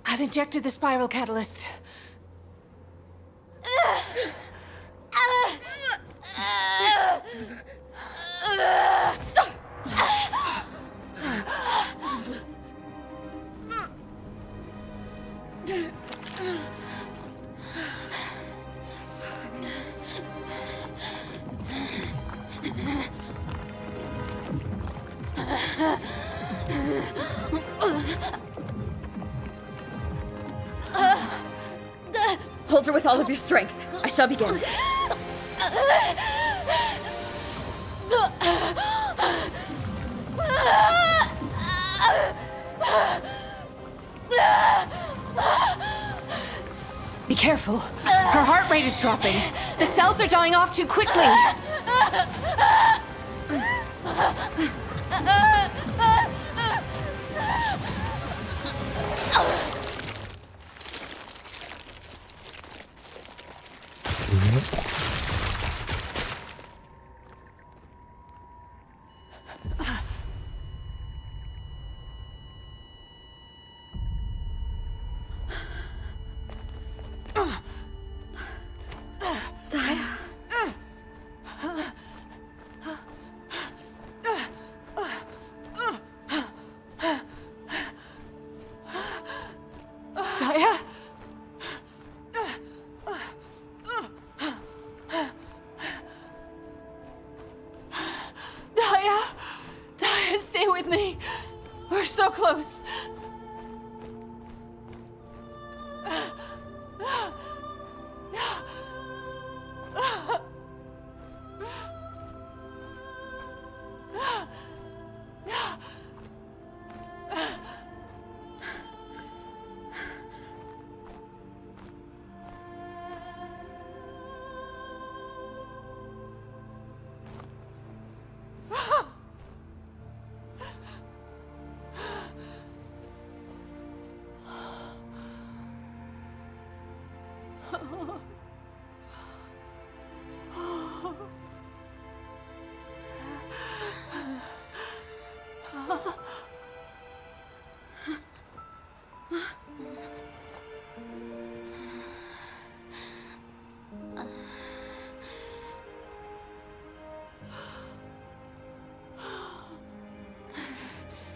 I've injected the spiral catalyst. Hold her with all of your strength. I shall begin. Be careful. Her heart rate is dropping. The cells are dying off too quickly. Stay with me. We're so close.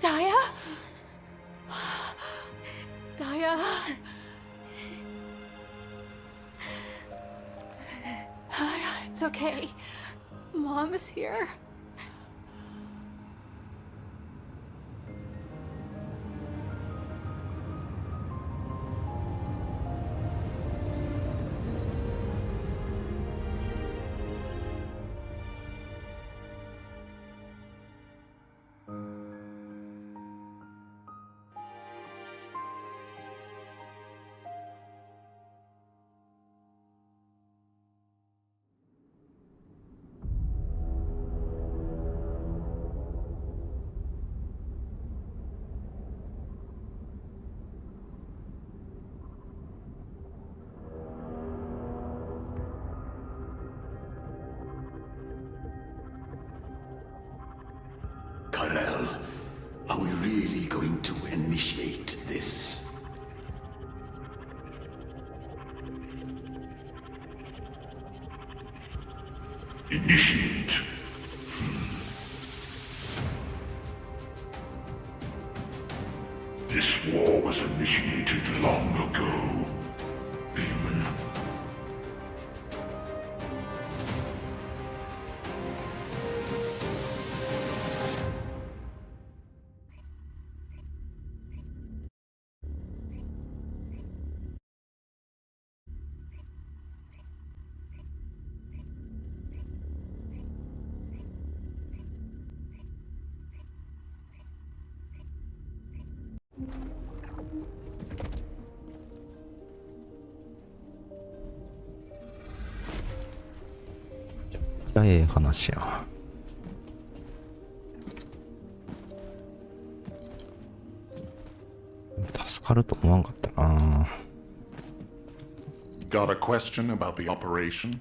Daya? Daya? It's okay. Mom is here. Karel, are we really going to initiate this? Initiate? This war was initiated long ago, Eamon.話や。助かると思わんかったな。Got a question about the operation?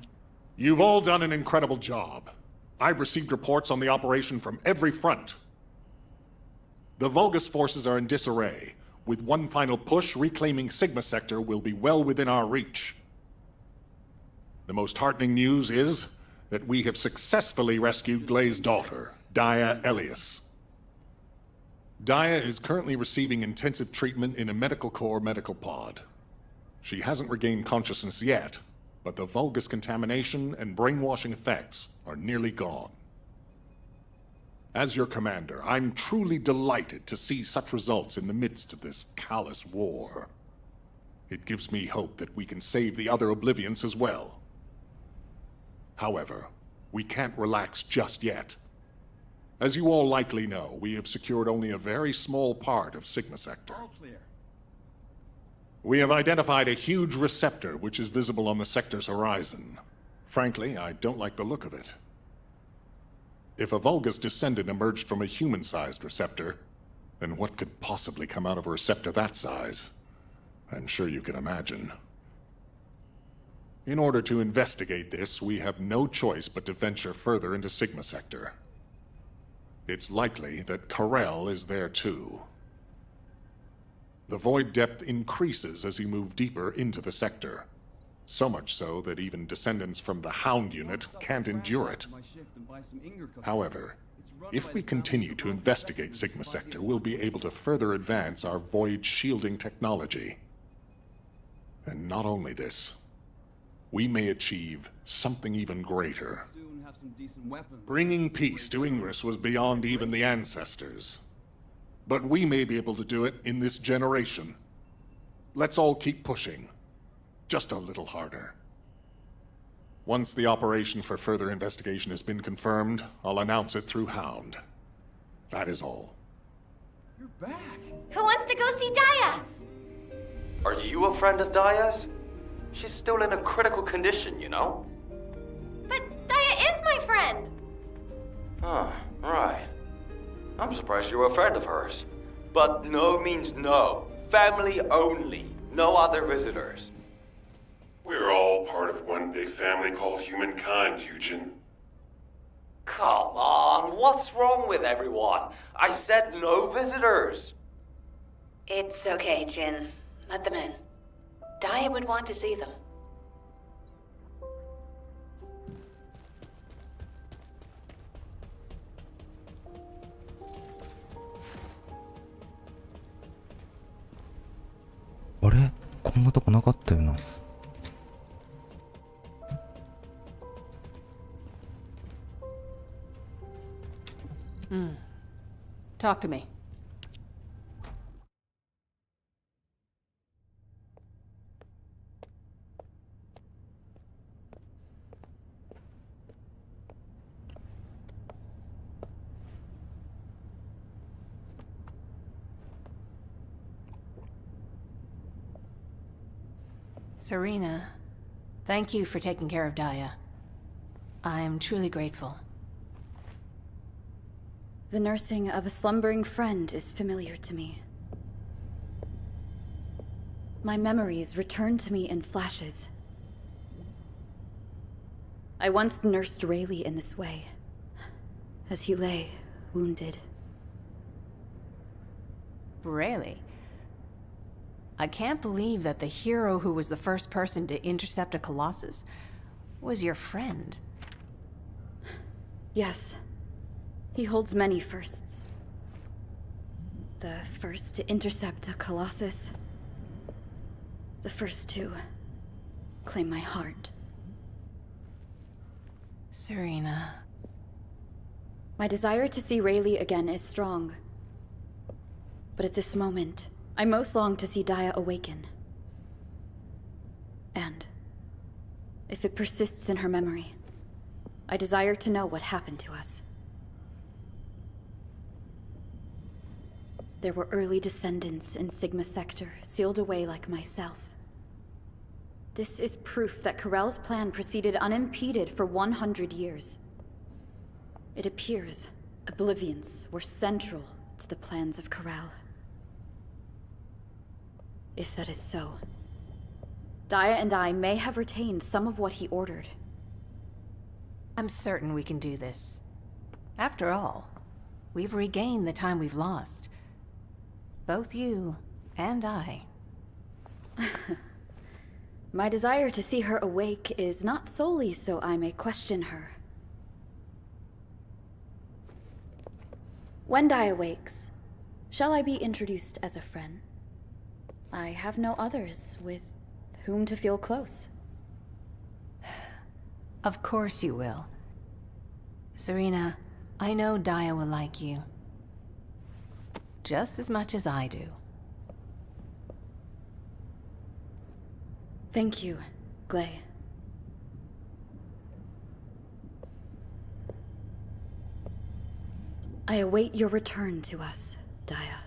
You've all done an incredible job. I've received reports on the operation from every front. The Vulgus forces are in disarray. With one final push, reclaiming Sigma Sector will be well within our reach. The most heartening news is that we have successfully rescued Glay's daughter, Daya Elias. Daya is currently receiving intensive treatment in a Medical Corps medical pod. She hasn't regained consciousness yet, but the Vulgus contamination and brainwashing effects are nearly gone. As your commander, I'm truly delighted to see such results in the midst of this callous war. It gives me hope that we can save the other Oblivions as well. However, we can't relax just yet. As you all likely know, we have secured only a very small part of Sigma Sector. We have identified a huge receptor which is visible on the sector's horizon. Frankly, I don't like the look of it. If a Vulgus descendant emerged from a human-sized receptor, then what could possibly come out of a receptor that size? I'm sure you can imagine. In order to investigate this, we have no choice but to venture further into Sigma Sector. It's likely that Karel is there too. The void depth increases as you move deeper into the sector. So much so that even descendants from the Hound unit can't endure it. However, if we continue to investigate Sigma Sector, we'll be able to further advance our void shielding technology. And not only this, we may achieve something even greater. Bringing peace to Ingress was beyond even the ancestors. But we may be able to do it in this generation. Let's all keep pushing. Just a little harder. Once the operation for further investigation has been confirmed, I'll announce it through Hound. That is all. Who wants to go see Daya? Are you a friend of Daya's? She's still in a critical condition, you know? But Daya is my friend! Huh, right. I'm surprised you're a friend of hers. But no means no. Family only. No other visitors. We're all part of one big family called humankind, Eugen. Come on, what's wrong with everyone? I said no visitors. It's okay, Jin. Let them in. Daya would want to see them. What? こんなとこなかったよな。Talk to me. Serena, thank you for taking care of Daya. I'm truly grateful. The nursing of a slumbering friend is familiar to me. My memories return to me in flashes. I once nursed Rayleigh in this way, as he lay, wounded. Rayleigh? I can't believe that the hero who was the first person to intercept a Colossus was your friend. Yes. He holds many firsts. The first to intercept a Colossus. The first to claim my heart. Serena. My desire to see Rayleigh again is strong. But at this moment, I most long to see Daya awaken. And if it persists in her memory, I desire to know what happened to us. There were early descendants in Sigma Sector, sealed away like myself. This is proof that Karel's plan proceeded unimpeded for 100 years. It appears Oblivions were central to the plans of Karel. If that is so, Daya and I may have retained some of what he ordered. I'm certain we can do this. After all, we've regained the time we've lost. Both you and I. My desire to see her awake is not solely so I may question her. When Daya wakes, shall I be introduced as a friend? I have no others with whom to feel close. Of course you will. Serena, I know Daya will like you. Just as much as I do. Thank you, Glay. I await your return to us, Daya.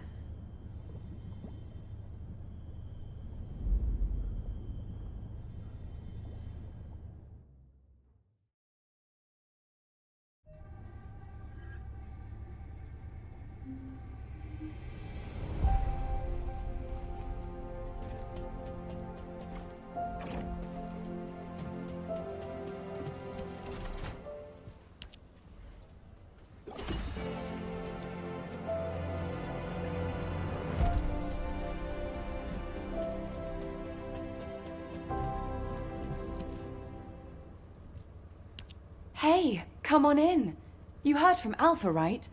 Hey, come on in. You heard from Alpha, right?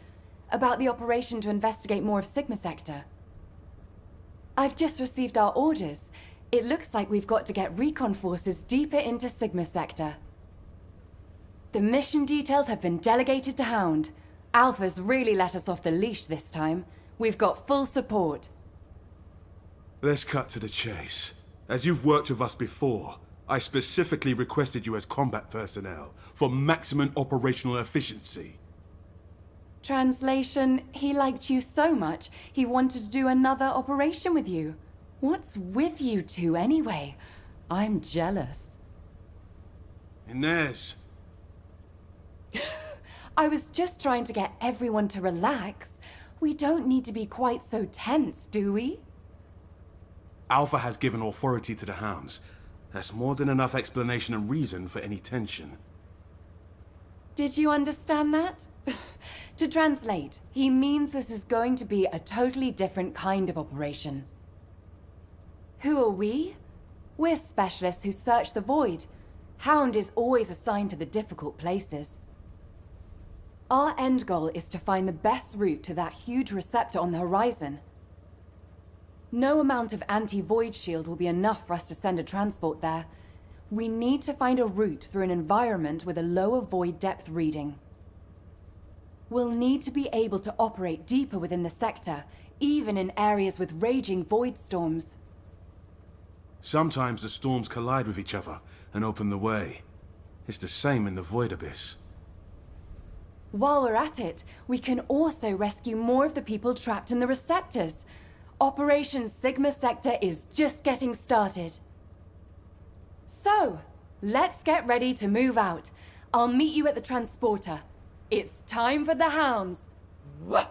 About the operation to investigate more of Sigma Sector. I've just received our orders. It looks like we've got to get recon forces deeper into Sigma Sector. The mission details have been delegated to Hound. Alpha's really let us off the leash this time. We've got full support. Let's cut to the chase. As you've worked with us before, I specifically requested you as combat personnel for maximum operational efficiency. Translation, he liked you so much, he wanted to do another operation with you. What's with you two anyway? I'm jealous. Inez. I was just trying to get everyone to relax. We don't need to be quite so tense, do we? Alpha has given authority to the Hounds. That's more than enough explanation and reason for any tension. Did you understand that? To translate, he means this is going to be a totally different kind of operation. Who are we? We're specialists who search the void. Hound is always assigned to the difficult places. Our end goal is to find the best route to that huge receptor on the horizon. No amount of anti-void shield will be enough for us to send a transport there. We need to find a route through an environment with a lower void depth reading. We'll need to be able to operate deeper within the sector, even in areas with raging void storms. Sometimes the storms collide with each other and open the way. It's the same in the void abyss. While we're at it, we can also rescue more of the people trapped in the receptors. Operation Sigma Sector is just getting started. So, let's get ready to move out. I'll meet you at the transporter. It's time for the Hounds. I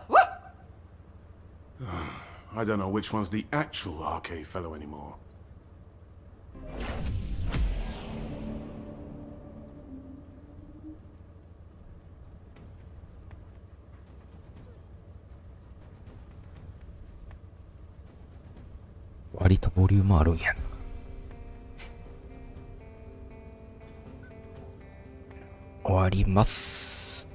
don't know which one's the actual RK fellow anymore.割とボリュームあるんやな。終わります。